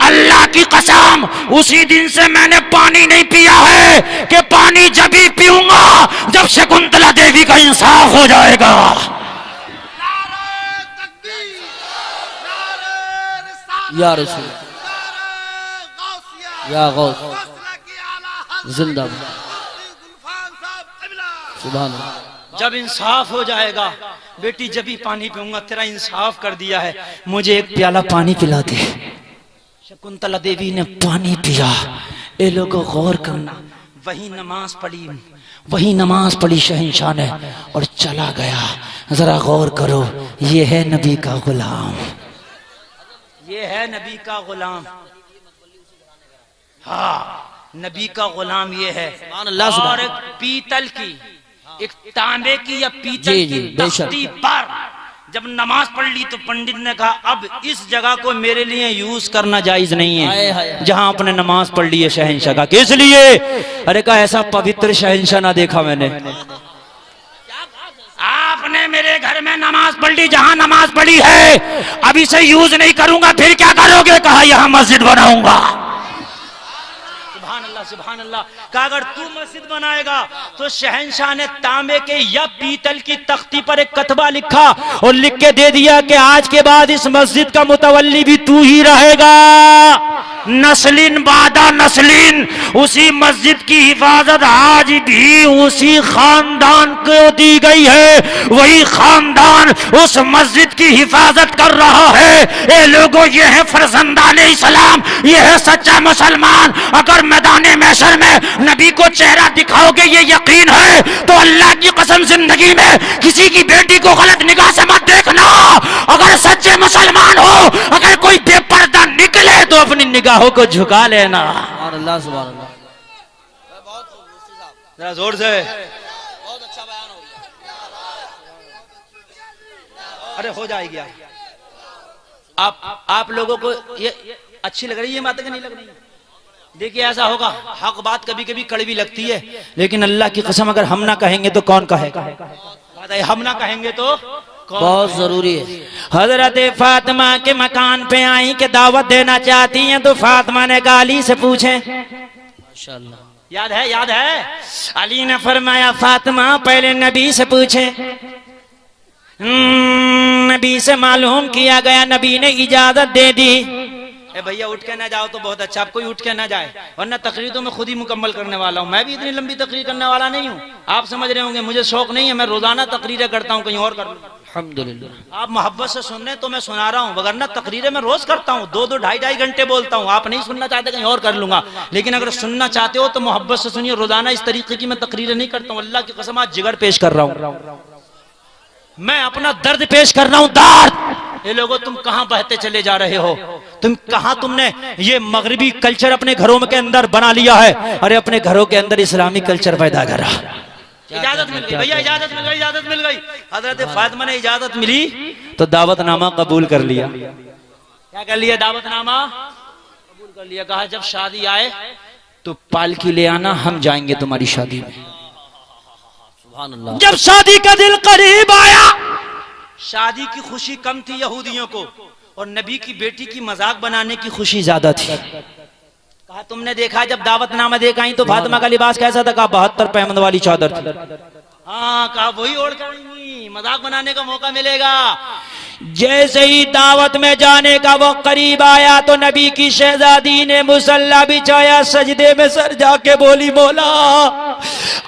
अल्लाह की कसम उसी दिन से मैंने पानी नहीं पिया है कि पानी जब भी पीऊंगा जब शकुंतला देवी का इंसाफ हो जाएगा। या रसूल, या गौस, जिंदाबाद, सुभान अल्लाह। जब इंसाफ हो जाएगा बेटी, जब भी पानी पीऊंगा, तेरा इंसाफ कर दिया है, मुझे एक प्याला पानी पिला दे। शकुंतला देवी ने पानी पिया। ये लोगों गौर करना, वही नमाज पढ़ी शहंशाह ने और चला गया। जरा गौर करो, ये है नबी का गुलाम, ये है नबी का गुलाम। हाँ, नबी का गुलाम ये है। और एक पीतल की, एक तांबे की या पीतल की तख्ती पर जब नमाज पढ़ ली तो पंडित ने कहा अब इस जगह को मेरे लिए यूज करना जायज नहीं है जहां आपने नमाज पढ़ ली है शहंशाह का। किस लिए? अरे कहा ऐसा पवित्र शहंशाह ना देखा मैंने। आपने मेरे घर में नमाज पढ़ ली, जहां नमाज पढ़ी है अब इसे यूज नहीं करूंगा, फिर क्या करोगे? कहा यहां मस्जिद बनाऊंगा। सुभान अल्लाह। कहा अगर तू मस्जिद बनाएगा तो शहंशाह ने तांबे के या पीतल की तख्ती पर एक कतबा लिखा और लिख के दे दिया कि आज के बाद इस मस्जिद का मुतवल्ली भी तू ही रहेगा। नस्लिन बादा नस्लिन, उसी मस्जिद की हिफाजत आज भी उसी खानदान को दी गई है। वही खानदान उस मस्जिद की हिफाजत कर रहा है। ये लोगों, ये है फरजंदान इस्लाम, ये है सच्चा मुसलमान। अगर मैदान महशर में नबी को चेहरा दिखाओगे ये यकीन है तो अल्लाह की कसम जिंदगी में किसी की बेटी को गलत निगाह से मत देखना। अगर सच्चे मुसलमान हो, अगर कोई बेपर्दा निकले तो अपनी निगाहों को झुका लेना। अल्लाह सुभान अल्लाह। जरा जोर से। बहुत अच्छा बयान हो गया। अरे हो जाएगी। आप लोगों को ये अच्छी लग रही है बातें कि नहीं लग रही? देखिए ऐसा होगा, हक बात कभी कभी कड़वी लगती है, लेकिन अल्लाह की कसम अगर हम ना कहेंगे तो कौन कहेगा? हम ना कहेंगे तो बहुत जरूरी है। हजरत फातिमा के मकान पे आई के दावत देना चाहती हैं तो फातिमा ने कहा अली से पूछे। माशाअल्लाह, याद है, याद है? अली ने फरमाया फातिमा पहले नबी से पूछे। नबी से मालूम किया गया, नबी ने इजाजत दे दी। भैया उठ के ना जाओ तो बहुत अच्छा, आप कोई उठ के ना जाए, वरना तकरीर तो मैं खुद ही मुकम्मल करने वाला हूँ। मैं भी इतनी लंबी तकरीर करने वाला नहीं हूँ, आप समझ रहे होंगे। मुझे शौक नहीं है, मैं रोजाना तकरीरें करता हूँ, कहीं और कर लूँ। अल्हम्दुलिल्लाह। आप मोहब्बत से सुन रहे तो मैं सुना रहा हूँ, वरना तकरीरें मैं रोज करता हूँ, 2-2, 2.5 घंटे बोलता हूँ। आप नहीं सुनना चाहते कहीं और कर लूंगा, लेकिन अगर सुनना चाहते हो तो मोहब्बत से सुनिए। रोजाना इस तरीके की मैं तकरीरें नहीं करता हूँ। अल्लाह की कसम आज जिगर पेश कर रहा हूँ, मैं अपना दर्द पेश कर रहा हूँ, दर्द। ये लोगों, तुम कहां बहते चले जा रहे हो? तुम कहां, तुमने ये मगरबी कल्चर अपने घरों के अंदर बना लिया है। अरे अपने घरों के अंदर इस्लामी कल्चर पैदा करा। इजाजत मिल गई भैया, इजाजत मिल गई, इजाजत मिल गई। हजरत फातिमा ने इजाजत मिली तो दावतनामा कबूल कर लिया। क्या कर लिया? दावतनामा कबूल कर लिया। कहा जब शादी आए तो पालकी ले आना, हम जाएंगे तुम्हारी शादी में। सुभान अल्लाह। जब शादी का दिल करीब आया, शादी की खुशी कम थी यहूदियों को, और नबी की बेटी की मजाक बनाने की खुशी ज्यादा थी। कहा तुमने देखा जब दावतनामा देख आई तो फातिमा का लिबास कैसा था? कहा 72 पैमंद वाली चादर थी। हाँ, कहा वही ओढ़ कर आएंगी, मजाक बनाने का मौका मिलेगा। जैसे ही दावत में जाने का वो करीब आया तो नबी की शहजादी ने मुसल्ला बिछाया, सजदे में सर जाके बोली, मौला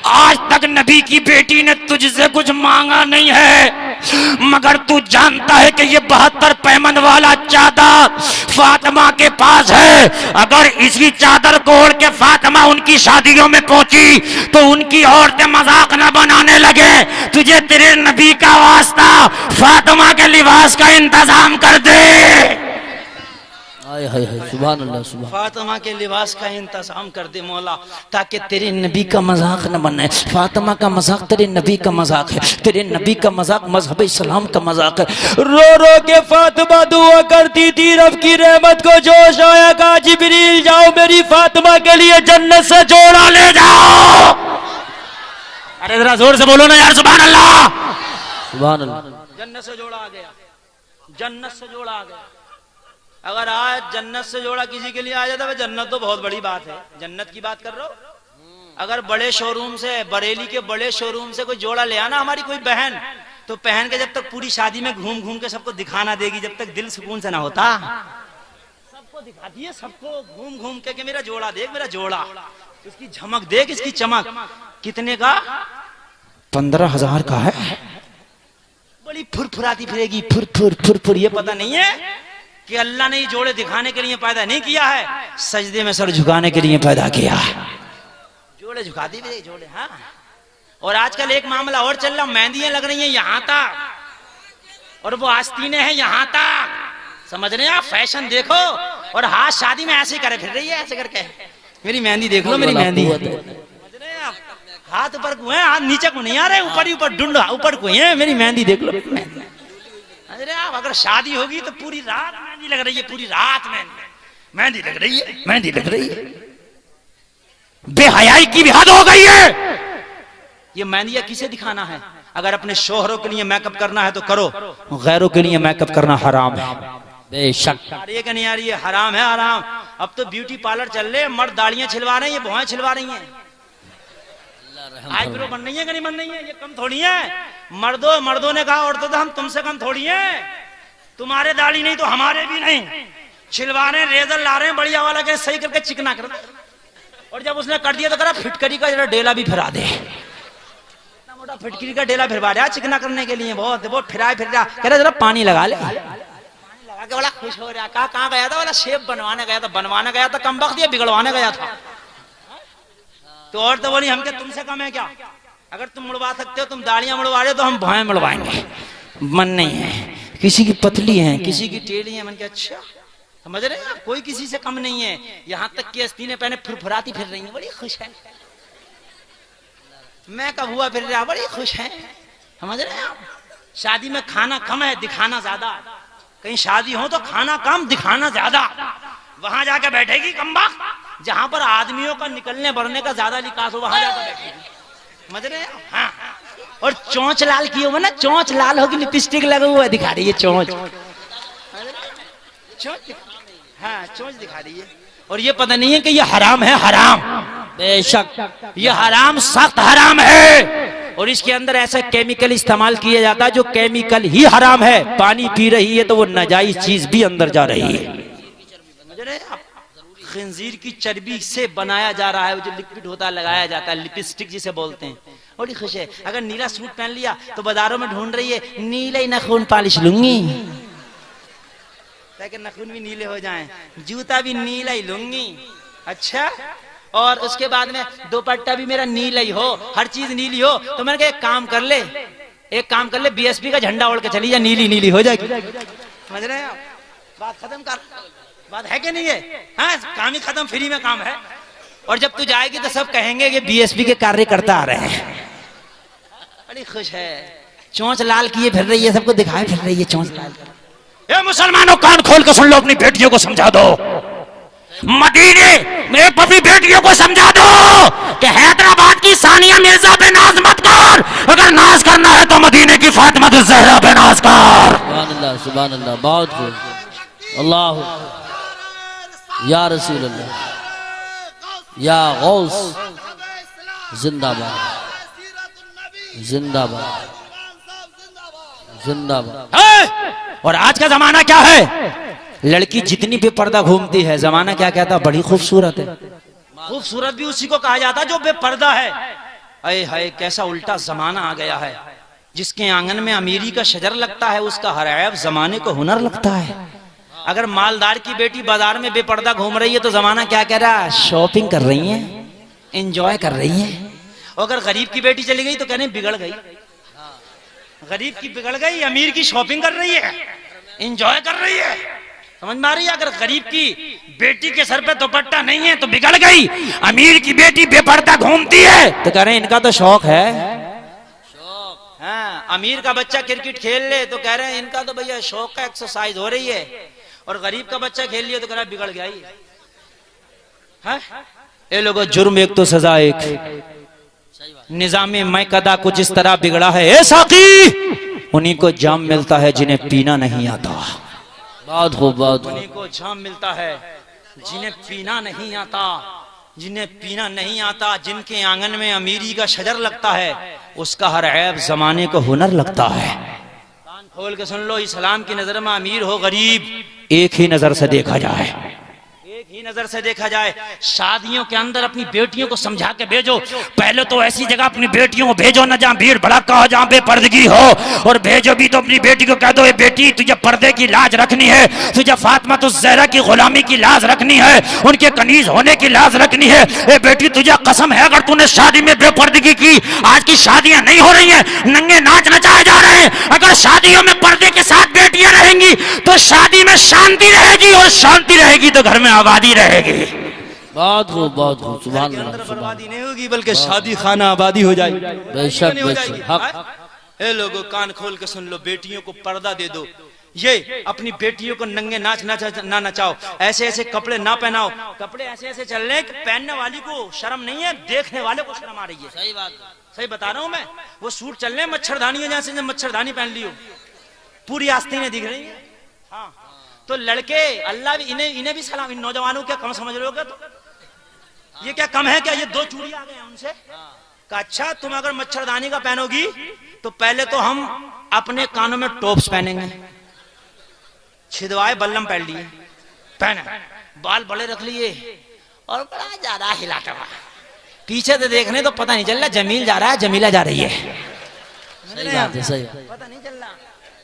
आज तक नबी की बेटी ने तुझसे कुछ मांगा नहीं है, मगर तू जानता है कि ये 72 पैमन वाला चादर फातिमा के पास है। अगर इसी चादर को ओढ़ के फातिमा उनकी शादियों में पहुंची तो उनकी औरतें मजाक न बनाने लगे। तुझे तेरे नबी का वास्ता फातिमा के लिबास का इंतजाम कर दे। हाय हाय हाय, सुभान अल्लाह, सुभान। फातिमा के लिबास का इंतजाम कर दे मौला, ताकि तेरे नबी का मजाक न बने। फातिमा का मजाक तेरे नबी का मजाक है, तेरे नबी का मजाक मजहब इस्लाम का मजाक है। रो रो के फातिमा दुआ करती थी, रब की रहमत को जोश आया, कहा जिब्रील जाओ मेरी फातिमा के लिए जन्नत से जोड़ा ले जाओ। अरे जरा जोर से बोलो ना यार, सुभान अल्लाह, सुभान अल्लाह। जन्नत से जोड़ा आ गया, जन्नत से जोड़ा आ गया। अगर आज जन्नत से जोड़ा किसी के लिए आ जाता है, जन्नत तो बहुत बड़ी बात है। जन्नत की बात कर रहे हो। अगर बड़े शोरूम से, बरेली के बड़े शोरूम से कोई जोड़ा ले आना हमारी कोई बहन, तो पहन के जब तक पूरी शादी में घूम घूम के सबको दिखाना देगी, जब तक दिल सुकून से ना होता। सबको दिखाती है, सबको घूम घूम के कि मेरा जोड़ा देख, मेरा जोड़ा, उसकी झमक देख, इसकी चमक। कितने का? 15,000 का है। बड़ी फुरफुराती फिरेगी, फुरफुर फुरफुर। ये पता नहीं है कि अल्लाह ने ये जोड़े दिखाने के लिए पैदा नहीं किया है, सजदे में सर झुकाने के लिए पैदा किया है। जोड़े झुकाती भी जोड़े। हाँ, और आजकल एक मामला और चल रहा, मेहंदियां लग रही हैं यहां तक, और वो आस्तीनें हैं यहां तक। समझ रहे हैं आप? फैशन देखो। और हाथ शादी में ऐसे करे फिर रही है, ऐसे करके, मेरी मेहंदी देख लो, मेरी मेहंदी। समझ रहे हैं आप? हाथ ऊपर को है, हाथ नीचे को नहीं आ रहे, ऊपर ही ऊपर ढूंढा, ऊपर को है, मेरी मेहंदी देख लो। अरे आप, अगर शादी होगी तो पूरी रात मेहंदी लग रही है, पूरी रात मेहंदी लग रही है, मेहंदी लग रही है। बेहयाई की भी हद हो गई है। ये मेहंदियां किसे दिखाना है? अगर अपने शोहरों के लिए मेकअप करना है तो करो, गैरों के लिए मेकअप करना हराम है। बेशक। आ रही है कि नहीं आ रही है? हराम है, हराम। अब तो ब्यूटी पार्लर चल रहे हैं, मर्द दाढ़ियां छिलवा रहे हैं, ये भौहें छिलवा रही हैं। आईब्रो बन रही है कि नहीं बन रही है? ये कम थोड़ी है। मर्दों ने कहा औरतों तो हम तुमसे कम थोड़ी हैं, तुम्हारे दाढ़ी नहीं तो हमारे भी नहीं। छिलवा रहे, रेजर ला रहे हैं बढ़िया वाला के, सही करके चिकना कर। और जब उसने कर दिया तो करा फिटकरी का जरा डेला भी फिरा दे। इतना मोटा फिटकरी का डेला फिरवा रहा चिकना करने के लिए, बहुत बहुत फिर रहा। कह रहा जरा पानी लगा ले, पानी लगा के बड़ा खुश हो रहा। कहाँ गया था? बोला शेप बनवाने गया था। बनवाने गया था कम वक्त, ये बिगड़वाने गया था। तो और तो बोली हम क्या तुमसे कम है क्या? अगर तुम मुड़वा सकते हो, तुम दाढ़ियां मुड़वा रहे हो, तो हम भौहें मुड़वाएंगे। मन नहीं है, किसी की पतली है, किसी की टेढ़ी है। मन के अच्छा, समझ रहे हैं? कोई किसी से कम नहीं है। यहाँ तक कि आस्तीनें पहने फुरफुराती फिर रही है, बड़ी खुश है। मैं कब हुआ फिर रहा, बड़ी खुश है। समझ रहे हैं आप? शादी में खाना कम है, दिखाना ज्यादा। कहीं शादी हो तो खाना कम, दिखाना ज्यादा। वहां जाके बैठेगी कम वक्त, जहां पर आदमियों का निकलने बढ़ने का ज्यादा लिकास हो, वहां जाकर बैठेगी। समझ रहे हैं? हाँ। और चोंच लाल किए हुए ना, चोंच लाल होगी, लिपस्टिक लगा हुआ दिखा रही है, चोंच। हाँ, चोंच दिखा रही है। और ये पता नहीं है कि ये हराम है, हराम। बेशक ये हराम, सख्त हराम है। और इसके अंदर ऐसा केमिकल इस्तेमाल किया जाता है जो केमिकल ही हराम है। पानी पी रही है तो वो नाजायज चीज भी अंदर जा रही है। खंजीर की चर्बी से बनाया जा रहा है, वो जो लिक्विड होता है, लगाया जाता है, लिपस्टिक जिसे बोलते हैं। बड़ी खुश है। अगर नीला सूट पहन लिया तो बाजारों में ढूंढ रही है नीला ही नखून पॉलिश लूंगी, ताकि नखून भी नीले हो जाएं, जूता भी नीला ही लूंगी। अच्छा, और उसके बाद में दुपट्टा भी मेरा नीला ही हो, हर चीज नीली हो। तो मैंने कहा एक काम कर ले, बीएसपी का झंडा ओढ़ के चली जा, नीली नीली हो जाएगी। समझ रहे हैं आप? बात खत्म कर, बात है कि नहीं है? हाँ, काम ही खत्म, फ्री में काम है। और जब तू जाएगी तो सब कहेंगे कि बीएसपी के कार्यकर्ता आ रहे हैं। बड़ी खुश है, चोंच लाल किए फिर रही है, सबको दिखाए फिर रही है चोंच लाल। ये मुसलमानों कान खोल के सुन लो, अपनी बेटियों को समझा दो, मदीने में अपनी बेटियों को समझा दो कि हैदराबाद की सानिया मिर्जा पे नाज मत कर। अगर नाज करना है तो मदीने की फातिमा ज़हरा पे नाज कर। सुभान अल्लाह, सुभान अल्लाह, बहुत खूब। अल्लाह या रसूल अल्लाह, या गौस, जिंदाबाद जिंदाबाद जिंदाबाद। और आज का जमाना क्या है? लड़की जितनी बेपर्दा घूमती है, जमाना क्या कहता? बड़ी खूबसूरत है। खूबसूरत भी उसी को कहा जाता जो बेपर्दा है। अरे हाय, कैसा उल्टा जमाना आ गया है। जिसके आंगन में अमीरी का शजर लगता है उसका हर ऐब जमाने को हुनर लगता है। अगर मालदार की बेटी बाजार में बेपर्दा घूम रही है तो जमाना क्या कह रहा है, शॉपिंग कर रही है, एंजॉय कर रही है। और अगर गरीब की बेटी चली गई तो कहने बिगड़ गई, गरीब की बिगड़ गई, अमीर की शॉपिंग कर रही है, एंजॉय कर रही है। समझ में आ रही है? अगर गरीब की बेटी के सर पे दुपट्टा नहीं है तो बिगड़ गई, अमीर की बेटी बेपर्दा घूमती है तो कह रहे हैं इनका तो शौक है। हाँ, अमीर का बच्चा क्रिकेट खेल ले तो कह रहे हैं इनका तो भैया शौक का एक्सरसाइज हो रही है, और गरीब का बच्चा खेल लिया तो कह रहा बिगड़ गया ही। ये लोगों जुर्म एक तो सजा एक, निजामे मैं कदा कुछ इस तरह बिगड़ा है। ए साकी, उन्हीं को जाम मिलता है जिन्हें पीना नहीं आता। बात हो बात हो। उन्हीं को जाम मिलता है जिन्हें पीना नहीं आता, जिन्हें पीना नहीं आता, जिनके आंगन में अमीरी का शजर लगता है उसका हर ऐब जमाने को हुनर लगता है। कान खोल के सुन लो, इस्लाम की नजर में अमीर हो गरीब एक ही नजर से देखा जाए, एक ही नजर से देखा जाए। शादियों के अंदर अपनी बेटियों को समझा के भेजो। पहले तो ऐसी जगह अपनी बेटियों को भेजो ना जहाँ भीड़ भड़का हो, जहाँ बेपर्दगी हो, और भेजो भी तो अपनी बेटी को कह दो ये बेटी तुझे पर्दे की लाज रखनी है, तुझे फातिमा तो ज़हरा की गुलामी की लाज रखनी है, उनके कनीज होने की लाज रखनी है। ये बेटी तुझे कसम है अगर तूने शादी में बेपर्दगी की, आज की शादियां नहीं हो रही हैं, नंगे नाच नचाए जा रहे हैं, अगर शादियों में पर्दे के साथ बेटियां रहेंगी तो शादी में शांति रहेगी, और शांति रहेगी तो घर में आबादी रहेगी। बात हो बात हो। सुभान अंदर अल्लाह, सुभान बर्बादी नहीं होगी बल्कि शादी खाना आबादी हो जाएगी। बेशक नहीं हो बेशक, जाएगी। हक। ए लोगों कान खोल के सुन लो, बेटियों को पर्दा दे दो। ये अपनी बेटियों को नंगे नाच ना नचाओ, ऐसे ऐसे कपड़े ना पहनाओ। कपड़े ऐसे ऐसे चल रहे हैं पहनने वाली को शर्म नहीं है, देखने वाले को शर्म आ रही है। सही बात, सही बता रहा हूं मैं। वो सूट चल रहे हैं मच्छरदानी, जैसे मच्छरदानी पहन ली हो, पूरी आस्तीनें दिख रही है। हाँ, तो लड़के अल्लाह भी इन्हें भी सलाम। इन नौजवानों क्या कम समझ रहे हो? तो ये क्या कम है क्या? ये दो चूड़ी आ गए हैं उनसे। अच्छा, तुम अगर मच्छरदानी का पहनोगी तो पहले तो हम अपने कानों में टॉप्स पहनेंगे, छिदवाए बल्लम पहन लिए, पहने बाल बड़े रख लिए और बड़ा ज्यादा हिलाता हुआ, पीछे से देखने तो पता नहीं चल रहा जमील जा रहा है जमीला जा रही है। सही बात है, सही बात। पता नहीं चल रहा।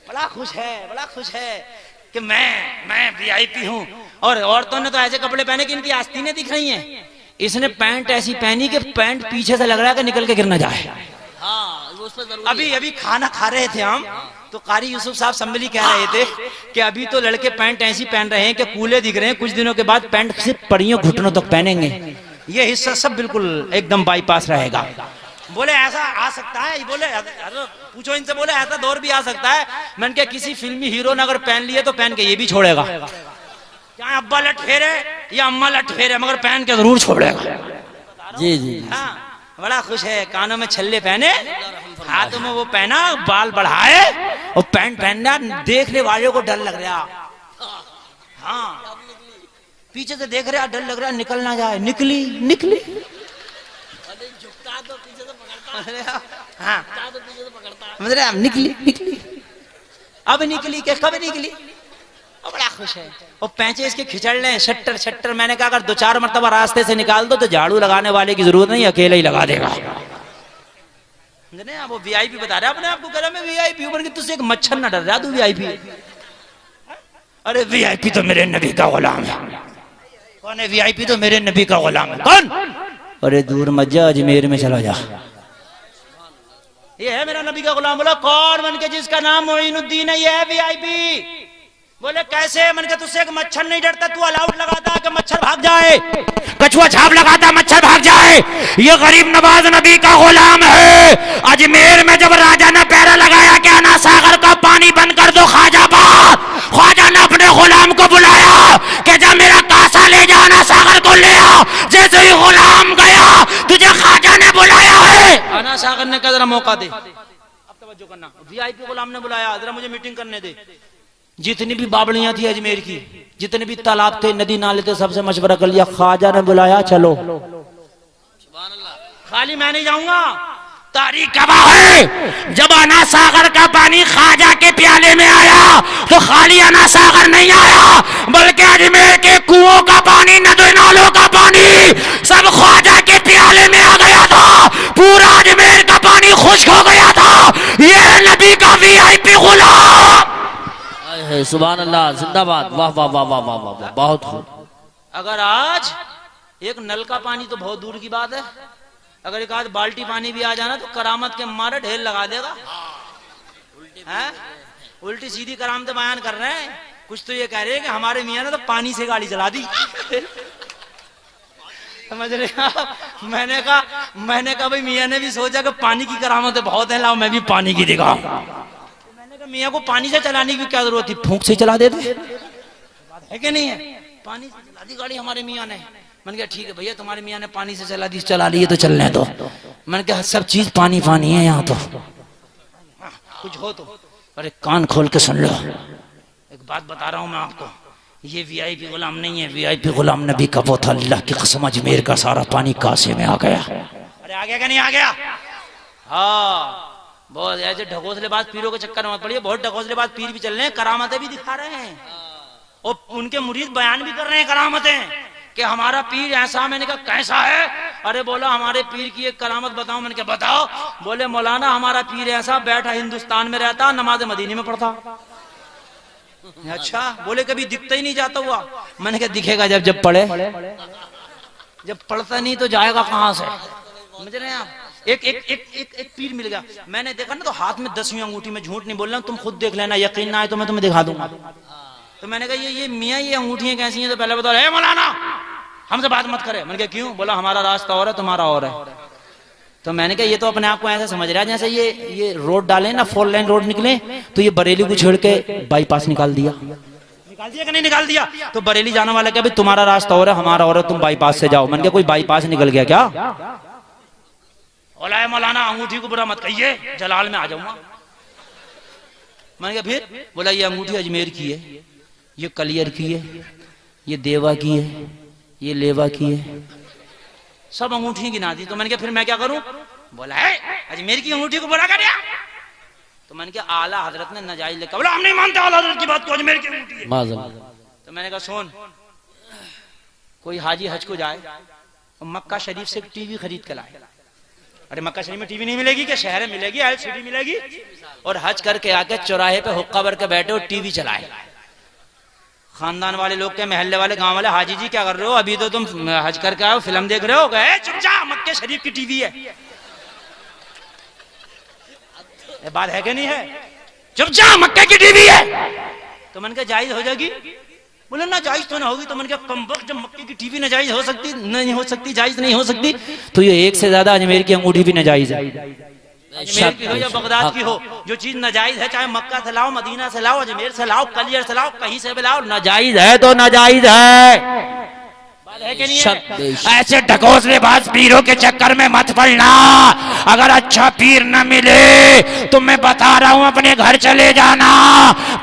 बड़ा खुश है, बड़ा खुश है कि मैं वीआईपी हूँ। और औरतों ने तो ऐसे कपड़े पहने कि इनकी आस्तीनें दिख रही हैं। इसने पैंट ऐसी पहनी कि पैंट पीछे से लग रहा है कि निकल के गिर ना जाए। हाँ, उस पर जरूरी अभी खाना खा रहे थे हम, तो कारी यूसुफ साहब सम्मिली कह रहे थे कि अभी तो लड़के पैंट ऐसी पहन रहे हैं कि कूले दिख रहे हैं, कुछ दिनों के बाद पैंट सिर्फ परियों घुटनों तक पहनेंगे। ये हिस्सा सब बिल्कुल एकदम बाईपास रहेगा। बोले ऐसा आ सकता है? बोले पूछो इनसे, बोले ऐसा दौर भी आ सकता है। मैंने कहा किसी फिल्मी हीरो ने अगर पहन लिए तो पहन के ये भी छोड़ेगा। क्या अब्बा लट फेरे या अम्मा लट फेरे, मगर पहन के जरूर छोड़ेगा। जी जी। हाँ, बड़ा खुश है। कानों में छल्ले पहने, हाथों में वो पहना, बाल बढ़ाए और पैंट पहनना, देखने वालों को डर लग रहा। हाँ, पीछे से देख रहा, डर लग रहा निकल ना जाए। निकली निकली। हाँ, मतलब निकली निकली। अब निकली के कब निकली? बड़ा खुश है। और पैंचे इसके खिंचड़ ले शट्टर शट्टर। मैंने कहा अगर 2-4 मरतबा रास्ते से निकाल दो तो झाड़ू लगाने वाले की जरूरत नहीं, अकेले ही लगा देगा। वो वीआईपी बता रहा है अपने आपको, कह रहा मैं वीआईपी हूं, कि तुझसे एक मच्छर ना डर रहा, तू वीआईपी है। अरे वीआईपी तो मेरे नबी का गुलाम है। कौन है वीआईपी? तो मेरे नबी का गुलाम है। कौन? अरे दूर मत जा, अजमेर में चला जा। ये है मेरा नबी का गुलाम। बोला कौन? मन के जिसका नाम मोइनुद्दीन है, ये है वीआईपी। बोले कैसे? मन के तुझसे एक मच्छर नहीं डरता, तू अलाउट लगाता कि मच्छर भाग जाए, कछुआ छाप लगाता मच्छर भाग जाए। ये गरीब नवाज नबी का गुलाम है। अजमेर में जब राजा ने पैरा लगाया कि आना सागर का पानी बंद कर दो ख्वाजा बात, ख्वाजा ने अपने गुलाम को बुलाया कि जब मेरा कासा ले जा, आना सागर को ले आ। जैसे ही गुलाम गया, तुझे ख्वाजा ने बुलाया है। आना सागर ने कहा जरा मौका दे, अब तवज्जो करना। वीआईपी गुलाम ने बुलाया, जरा मुझे मीटिंग करने दे। जितनी भी बावड़ियां थी अजमेर की, जितने भी तालाब थे, नदी नाले थे, सबसे मशवरा कर लिया। ख्वाजा ने बुलाया, चलो। खाली मैं नहीं जाऊंगा। तारीख गवाह है, जब आना सागर का पानी ख्वाजा के प्याले में आया तो खाली आना सागर नहीं आया, बल्कि अजमेर के कुओं का पानी, नदी नालों का पानी सब ख्वाजा के प्याले में आ गया था। पूरा अजमेर का पानी खुश्क हो गया था। ये सुभान अल्लाह, जिंदाबाद, वाह वाह वाह वाह वाह वाह वाह, बहुत खूब। अगर आज एक नल का पानी तो बहुत दूर की बात है, अगर एक आध बाल्टी पानी भी आ जाना तो करामत के मारे ढेर लगा देगा। हैं? उल्टी सीधी करामत बयान कर रहे हैं। कुछ तो ये कह रहे हैं कि हमारे मियां ने तो पानी से गाड़ी चला दी। समझ रहे आप? मैंने कहा भाई मियां ने भी सोचा कि पानी की करामतें बहुत है, लाओ मैं भी पानी की दिखाऊं। मैंने कहा मियां को पानी से चलाने की क्या जरूरत थी, फूंक से चला देते। बात है कि नहीं है? पानी से चला दी गाड़ी हमारे मियां ने। मैंने कहा ठीक है भैया, तुम्हारे मियां ने पानी से चला ली है तो चलने दो। मैंने कहा सब चीज पानी पानी है यहाँ तो, कुछ हो तो। अरे कान खोल के सुन लो, एक बात बता रहा हूं मैं आपको, ये वीआईपी गुलाम नहीं है, वीआईपी गुलाम नबी का वो था। अल्लाह की कसम अजमेर का सारा पानी कासे में आ गया। अरे आ गया क्या नहीं आ गया? हाँ, बहुत ऐसे ढकोसलेबाज पीरों के चक्कर में मत पड़िए। बहुत ढकोसलेबाज पीर भी चल रहे हैं, करामतें भी दिखा रहे हैं और उनके मुरीद बयान भी कर रहे हैं करामतें कि हमारा पीर ऐसा। मैंने कहा कैसा है? अरे बोला हमारे पीर की एक करामत बताओ। मैंने कहा बताओ। बोले मौलाना हमारा पीर ऐसा, बैठा हिंदुस्तान में रहता, नमाज मदीने में पढ़ता। अच्छा, बोले कभी दिखता ही नहीं जाता हुआ। मैंने कहा दिखेगा जब पढ़े, जब पढ़ता नहीं तो जाएगा कहां से? समझ रहे हैं आप? एक पीर मिल गया, मैंने देखा ना तो हाथ में 10वीं अंगूठी में, झूठ नहीं बोल रहा, तुम खुद देख लेना, यकीन ना आए तो मैं तुम्हें दिखा दूंगा। तो मैंने कहा ये मियाँ ये अंगूठियां कैसी हैं? तो पहले बताओ हे मौलाना हमसे बात मत करे। मैंने कहा क्यों? बोला हमारा रास्ता और है, तुम्हारा और है। तो मैंने कहा ये तो अपने आप को ऐसा समझ रहा है जैसे ये रोड डाले ना, 4 लाइन रोड निकले तो ये बरेली को छेड़ के बाईपास निकाल दिया कि नहीं निकाल दिया? तो बरेली जाने वाला क्या भाई तुम्हारा रास्ता और है, हमारा और है, तुम बाईपास से जाओ। मैंने कहा कोई बाईपास निकल गया क्या? बोला मौलाना अंगूठी को बुरा मत कहिए, जलाल में आ जाऊंगा। मैंने कहा फिर? बोला ये अंगूठी अजमेर की है, ये कलियर की है, ये देवा की है, ये लेवा की है, सब अंगूठी गिना दी। तो मैंने कहा फिर मैं क्या करूं? बोला है अजमेर की अंगूठी को बुरा कर दिया। तो मैंने कहा आला हजरत ने नाजायज लिखा। बोला हम नहीं मानते आला हजरत की बात को, अजमेर की अंगूठी है। तो मैंने कहा सुन, कोई हाजी हज को जाए और मक्का शरीफ से टीवी खरीद के लाए। अरे मक्का शरीफ में टीवी नहीं मिलेगी क्या? शहर में मिलेगी, एलसीडी मिलेगी। और हज करके आके चौराहे पे हुक्का भर के बैठे और टीवी चलाए। खानदान वाले लोग के, महल्ले वाले, गांव वाले, हाजी जी क्या कर रहे हो? अभी तो तुम हज करके आओ, फिल्म देख रहे हो? गए चुप जा, मक्के शरीफ की टीवी है। ये बात है कि नहीं है? चुप जा, मक्के की टीवी है। तो मैंने कहा जायज हो जाएगी? बोले ना जायज तो ना होगी। तो मैंने कहा कमबख्त, जब मक्के की टीवी नाजायज हो सकती, नहीं हो सकती, जायज नहीं हो सकती, तो ये एक से ज्यादा अजमेर की अंगूठी भी नाजायज है। अजमेर की हो या बगदाद की हो, जो चीज नाजायज है, चाहे मक्का से लाओ, मदीना से लाओ, अजमेर से लाओ, कलियर से लाओ, कहीं से भी लाओ, नाजायज है तो नाजायज है। है कि नहीं है? ऐसे ढकोसलेबाज पीरों के चक्कर में मत पड़ना। अगर अच्छा पीर न मिले तो मैं बता रहा हूं अपने घर चले जाना।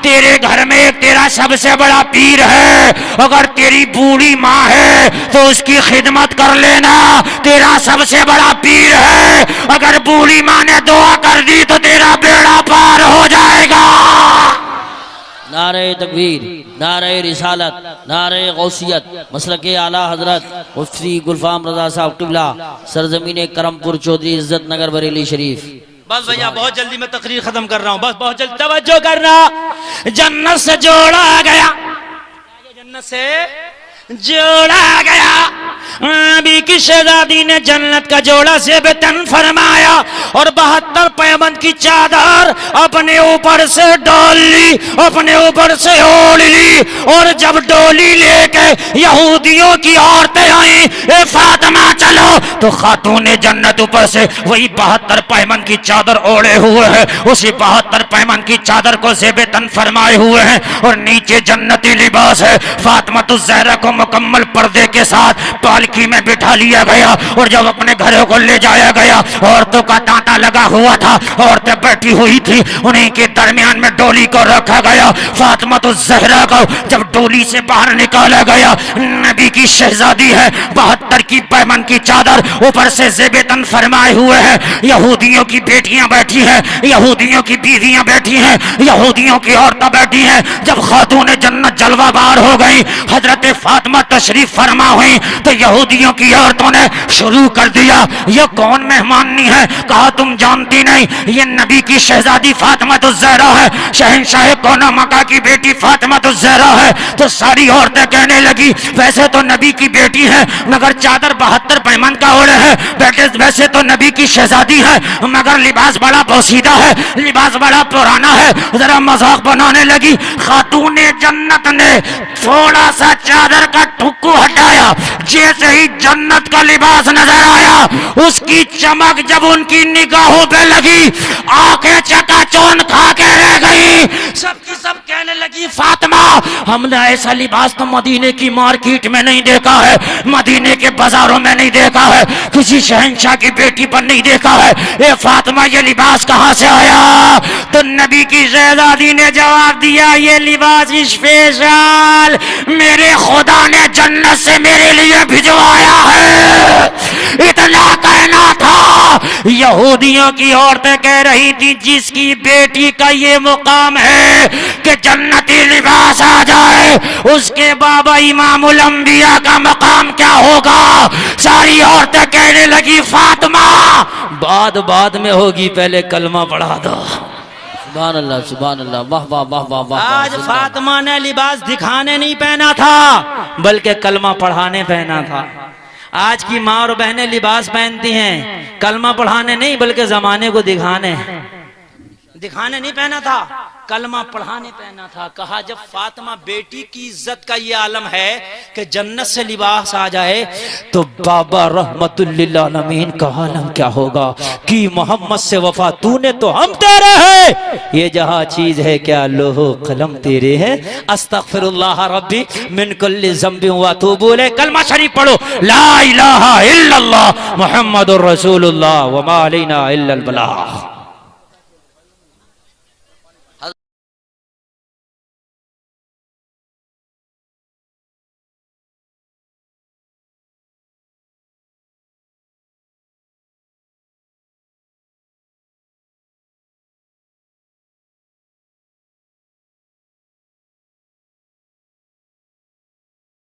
तेरे घर में एक तेरा सबसे बड़ा पीर है। अगर तेरी बूढ़ी माँ है तो उसकी खिदमत कर लेना, तेरा सबसे बड़ा पीर है। अगर बूढ़ी माँ ने दुआ कर दी तो तेरा बेड़ा पार हो जाएगा। नारे तकबीर, नारे रिसालत, नारे गौसियत, मसलक आला हजरत मुफ्ती गुलफाम रजा साहब किबला, सरजमीन करमपुर चौधरी इज्जत नगर बरेली शरीफ। बस भैया बहुत जल्दी मैं तकरीर खत्म कर रहा हूँ, बस बहुत जल्दी तवज्जो करना। जन्नत से जोड़ा गया, जन्नत से जोड़ा गया। नबी की शहजादी ने जन्नत का जोड़ा से बेतन फरमाया और 72 पैबंद की चादर अपने ऊपर से डाल ली, अपने ऊपर से ओढ़ ली। और जब डोली लेके यहूदियों की औरतें आई, ए फातिमा चलो, तो खातून जन्नत ऊपर से वही 72 पैबंद की चादर ओढ़े हुए है, उसी 72 पैबंद की चादर को से बेतन फरमाए हुए हैं और नीचे जन्नती लिबास है। फातिमा तो ज़हरा को मुकम्मल पर्दे के साथ पालकी में बिठा लिया गया और जब अपने घरों को ले जाया गया, औरतों का तांता लगा हुआ था, औरतें बैठी हुई थी, उन्हीं के दरमियान में डोली को रखा गया। फातिमा तो ज़हरा को जब डोली से बाहर निकाला गया, नबी की शहजादी है, 72 की पैमन की चादर ऊपर से ज़ेबेतन फरमाए हुए है। यहूदियों की बेटियां बैठी हैं, यहूदियों की बीवियां बैठी हैं, यहूदियों की औरतें बैठी हैं। जब खातून जन्नत जलवा बार हो गई, हजरत फातिमा तशरीफ फरमा हुई तो यहूदी यहूदियों की औरतों ने शुरू कर दिया, ये कौन मेहमानी है? कहा तुम जानती नहीं, ये नबी की शहजादी फातिमा ज़हरा है, शहंशाह कौनो मक्का की बेटी फातिमा ज़हरा है। तो सारी औरतें कहने लगी वैसे तो नबी की बेटी है मगर चादर 72 पैमान का ओढ़े है, वैसे तो नबी की शहजादी है मगर लिबास बड़ा पोसीदा है, लिबास बड़ा पुराना है। जरा मजाक बनाने लगी। खातूने जन्नत ने थोड़ा सा चादर का टुक्कू हटाया, जैसे ही जन्नत का लिबास नजर आया, उसकी चमक जब उनकी निगाहों पे लगी, आंखें चकाचौंध खा के रह गई। सबकी सब कहने लगी फातिमा, हमने ऐसा लिबास तो मदीने की मार्केट में नहीं देखा है, मदीने के बाजारों में नहीं देखा है, किसी शहंशाह की बेटी पर नहीं देखा है। ए फातिमा, ये लिबास कहां से आया? तो नबी की शहजादी ने जवाब दिया, ये लिबास स्पेशल मेरे खुदा ने जन्नत से मेरे लिए भिजवाया है। इतना कहना था। यहूदियों की औरतें कह रही थी जिसकी बेटी का ये मुकाम है कि जन्नती लिबास आ जाए, उसके बाबा इमामुल अंबिया का मकाम क्या होगा? सारी औरतें कहने लगी फातिमा बाद में होगी, पहले कलमा पढ़ा दो। सुभान अल्लाह, सुभान अल्लाह, वाह वाह वाह वाह वाह। आज फातिमा ने लिबास दिखाने नहीं पहना था बल्कि कलमा पढ़ाने पहना था। आज की माँ और बहनें लिबास पहनती हैं कलमा पढ़ाने नहीं बल्कि जमाने को दिखाने नहीं पहना था, कलमा पढ़ाने पहना था। कहा जब फातिमा बेटी की इज्जत का ये आलम है कि जन्नत से लिबास आ जाए तो बाबा रहमतुल लिल आलमीन का आलम क्या होगा कि मोहम्मद से वफा तूने तो हम तेरे हैं, ये जहां चीज है क्या लोहो कलम तेरे है। अस्तगफिरुल्लाह रब्बी मिन कुल्ली ज़ंबि व अतूबु इलैह। कलमा शरीफ पढ़ो, ला इलाहा इल्लल्लाह मुहम्मदुर रसूलुल्लाह व मा अलैना इल्लल बलाग।